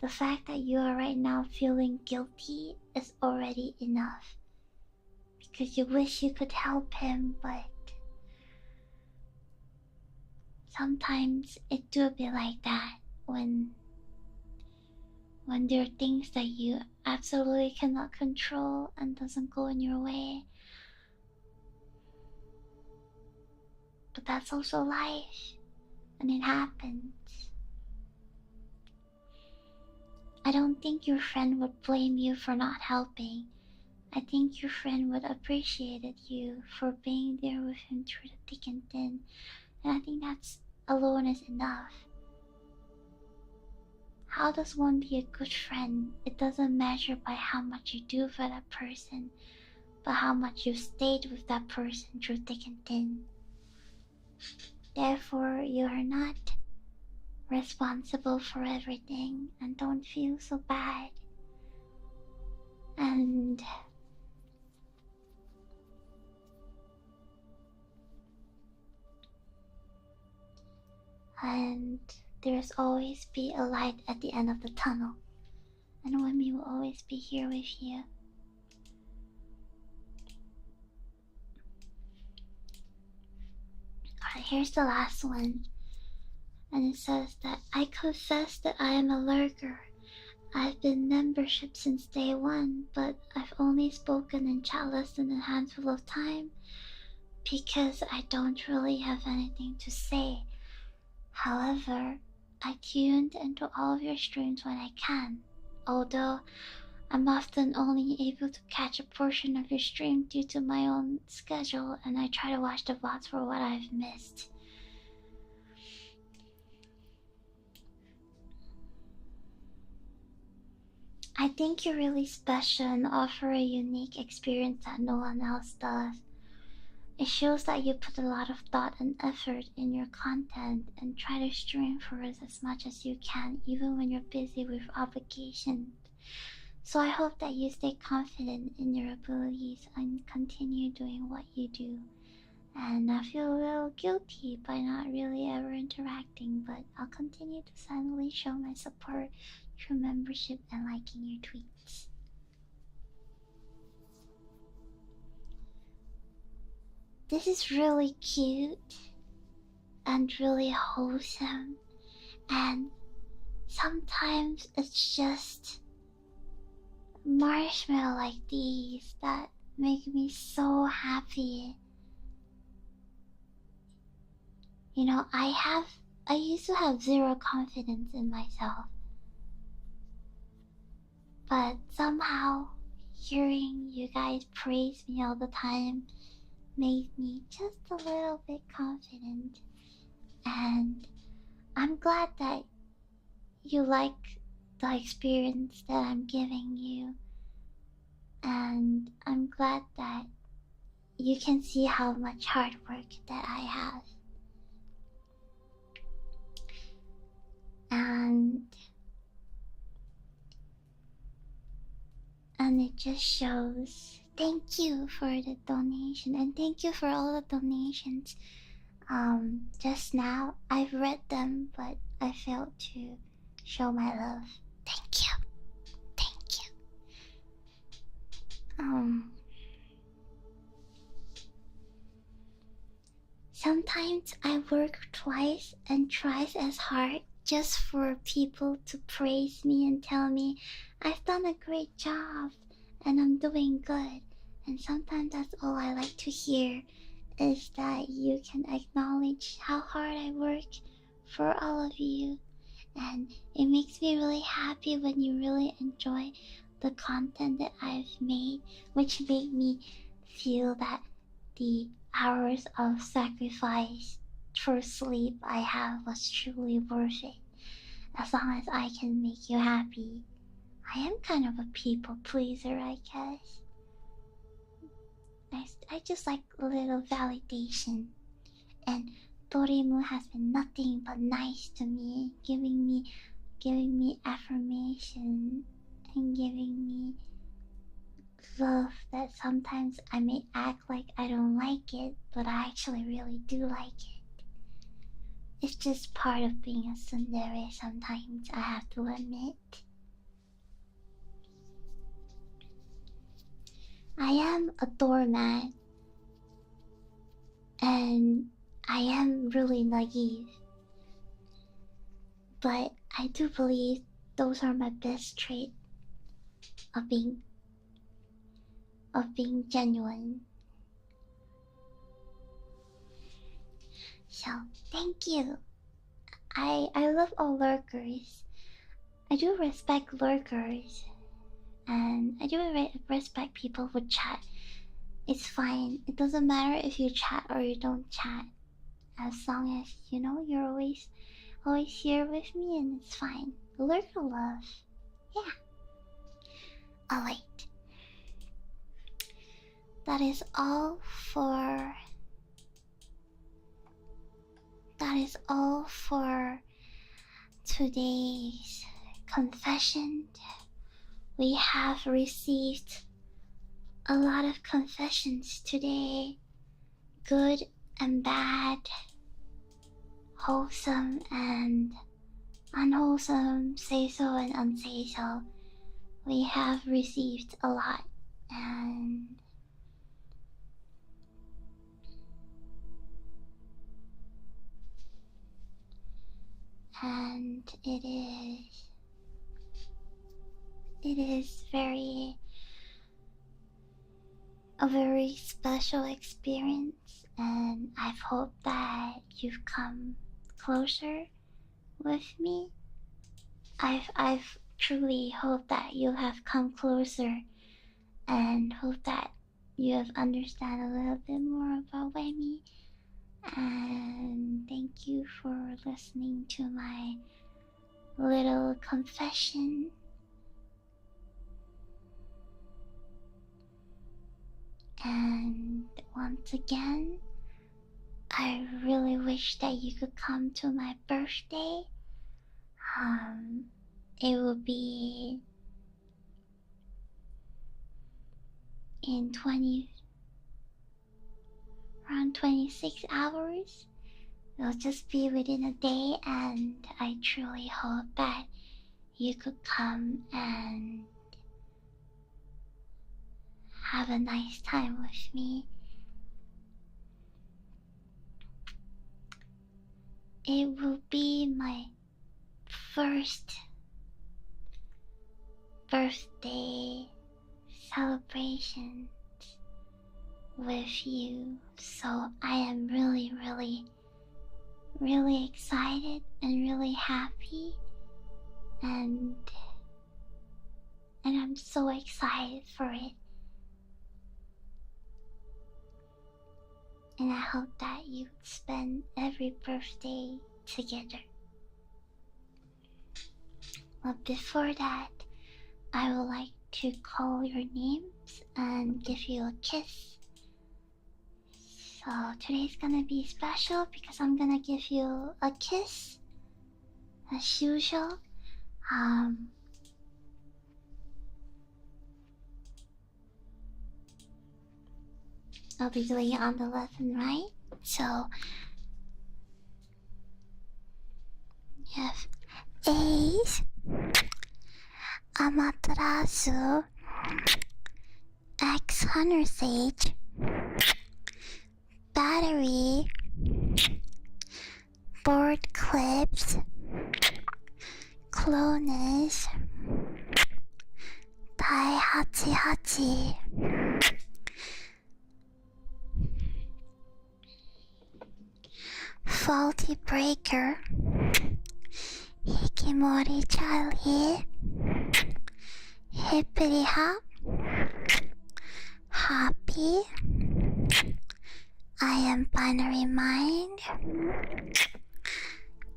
Speaker 1: The fact that you are right now feeling guilty is already enough. Because you wish you could help him, but sometimes it do be like that when there are things that you absolutely cannot control and doesn't go in your way. But that's also life, and it happens. I don't think your friend would blame you for not helping. I think your friend would appreciate you for being there with him through the thick and thin, and I think that's alone is enough. How does one be a good friend? It doesn't measure by how much you do for that person, but how much you stayed with that person through thick and thin. Therefore, you are not responsible for everything, and don't feel so bad. And there's always be a light at the end of the tunnel, and Remi will always be here with you. Alright, here's the last one. And it says that I confess that I am a lurker. I've been membership since day one, but I've only spoken in chat less than a handful of time because I don't really have anything to say. However, I tuned into all of your streams when I can, although I'm often only able to catch a portion of your stream due to my own schedule, and I try to watch the VODs for what I've missed. I think you're really special and offer a unique experience that no one else does. It shows that you put a lot of thought and effort in your content and try to stream for us as much as you can, even when you're busy with obligations. So I hope that you stay confident in your abilities and continue doing what you do. And I feel a little guilty by not really ever interacting, but I'll continue to silently show my support through membership and liking your tweets. This is really cute and really wholesome, and sometimes it's just marshmallow like these that make me so happy. You know, I used to have zero confidence in myself, but somehow hearing you guys praise me all the time made me just a little bit confident. And I'm glad that you like the experience that I'm giving you, and I'm glad that you can see how much hard work that I have. And it just shows. Thank you for the donation, and thank you for all the donations. Just now I've read them, but I failed to show my love. Thank you. Thank you. Sometimes I work twice and thrice as hard just for people to praise me and tell me I've done a great job and I'm doing good. And sometimes that's all I like to hear, is that you can acknowledge how hard I work for all of you. And it makes me really happy when you really enjoy the content that I've made, which made me feel that the hours of sacrifice for sleep I have was truly worth it. As long as I can make you happy. I am kind of a people pleaser, I guess. I just like a little validation. And Torimu has been nothing but nice to me, giving me affirmation and giving me love that sometimes I may act like I don't like it, but I actually really do like it. It's just part of being a tsundere sometimes, I have to admit. I am a doormat, and I am really naive, but I do believe those are my best traits of being genuine. So thank you. I love all lurkers. I do respect lurkers, and I do respect people who chat. It's fine. It doesn't matter if you chat or you don't chat, as long as you know you're always here with me, and it's fine. Lurker love, yeah. Oh wait, that is all for. That is all for today's confession. We have received a lot of confessions today, good and bad, wholesome and unwholesome, say so and unsay so. We have received a lot, and it is a very special experience, and I've hoped that you've come closer with me. I've truly hoped that you have come closer, and hope that you have understand a little bit more about Remi. And thank you for listening to my little confession. And once again, I really wish that you could come to my birthday. It will be in around 26 hours. It'll just be within a day, and I truly hope that you could come and have a nice time with me. It will be my first birthday celebration with you, so I am really, really, really excited and really happy, and I'm so excited for it. And I hope that you spend every birthday together. But before that, I would like to call your names and give you a kiss. So today's gonna be special because I'm gonna give you a kiss as usual. I'll be doing it on the left and right. So you have Ace, Amaterasu, X Hunter Sage, Battery, Board Clips, Clonus, Tai Hachi Hachi, Faulty Breaker, Hikimori Charlie, Hippity Hop, Happy, I Am Binary Mind,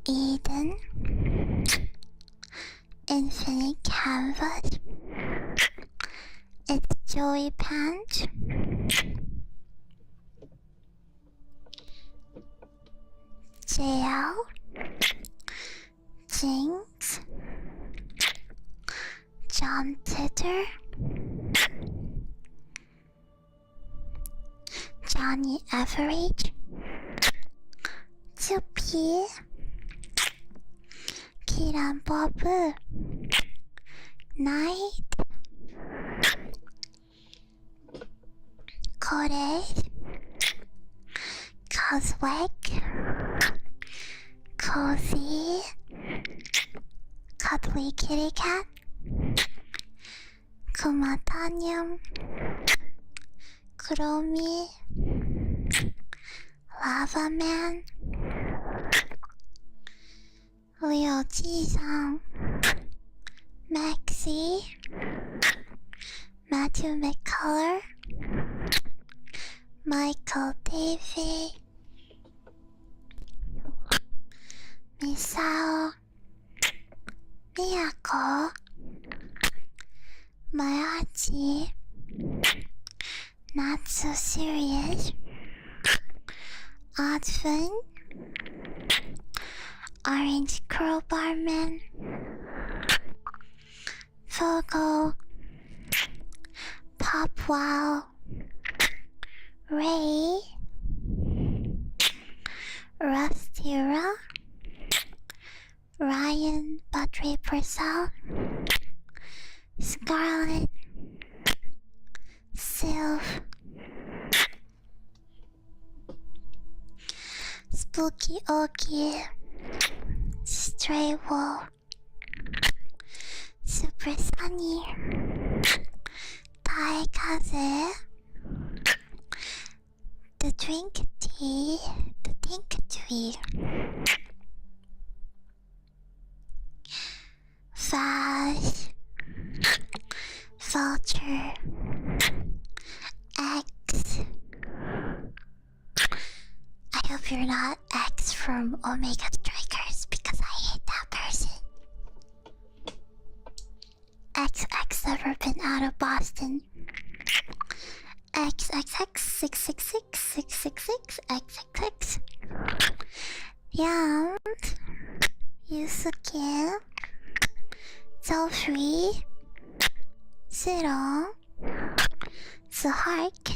Speaker 1: Eden, Infinite Canvas, It's Joey Pants, JL, Jinx, John Titter, Johnny Average, 2P, Tiran Bob, Night, Kodes, Coswick, Cozy, Cuddly Kitty Cat, Kumatanyam, Kuromi, Lava Man, Leo Ji-san, Maxie, Matthew McCullough, Michael Davey, Misao, Miyako, Mayachi, Not So Serious, Oddfin, Orange Crowbar Man, Fogo, Pop Wow, Ray, Rustira, Ryan Badre Purcell, Scarlet, Sylph, Spooky Oki, Stray Wolf, Super Sunny, Taikaze, The Drink Tea, The Think Tree, Fash, Vulture, X. I hope you're not X from Omega Strikers because I hate that person. XX never been out of Boston. XXX 666 666 XXX. Yams, Yusuke, Selfree, Zero, Zahark,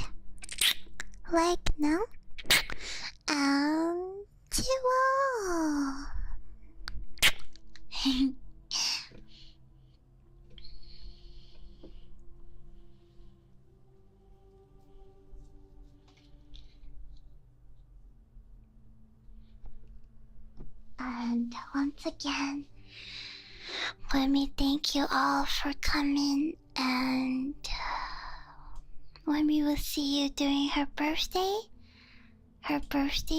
Speaker 1: Legna, and Chihuahua. And once again, let me thank you all for coming, and when we will see you during her birthday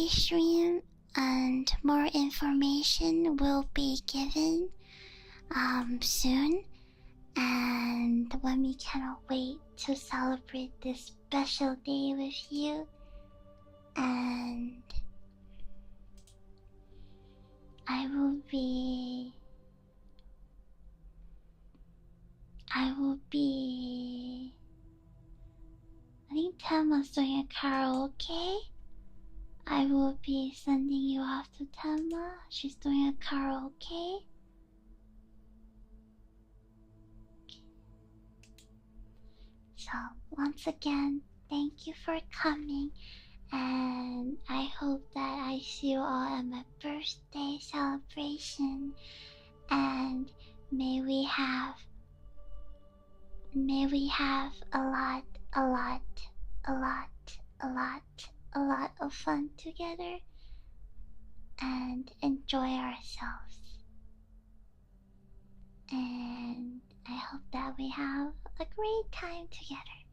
Speaker 1: stream, and more information will be given soon. And when we cannot wait to celebrate this special day with you, and I will be I think Tama's doing a karaoke. I will be sending you off to Tama. She's doing a karaoke. So once again, thank you for coming, and I hope that I see you all at my birthday celebration, and may we have a lot of fun together and enjoy ourselves. And I hope that we have a great time together.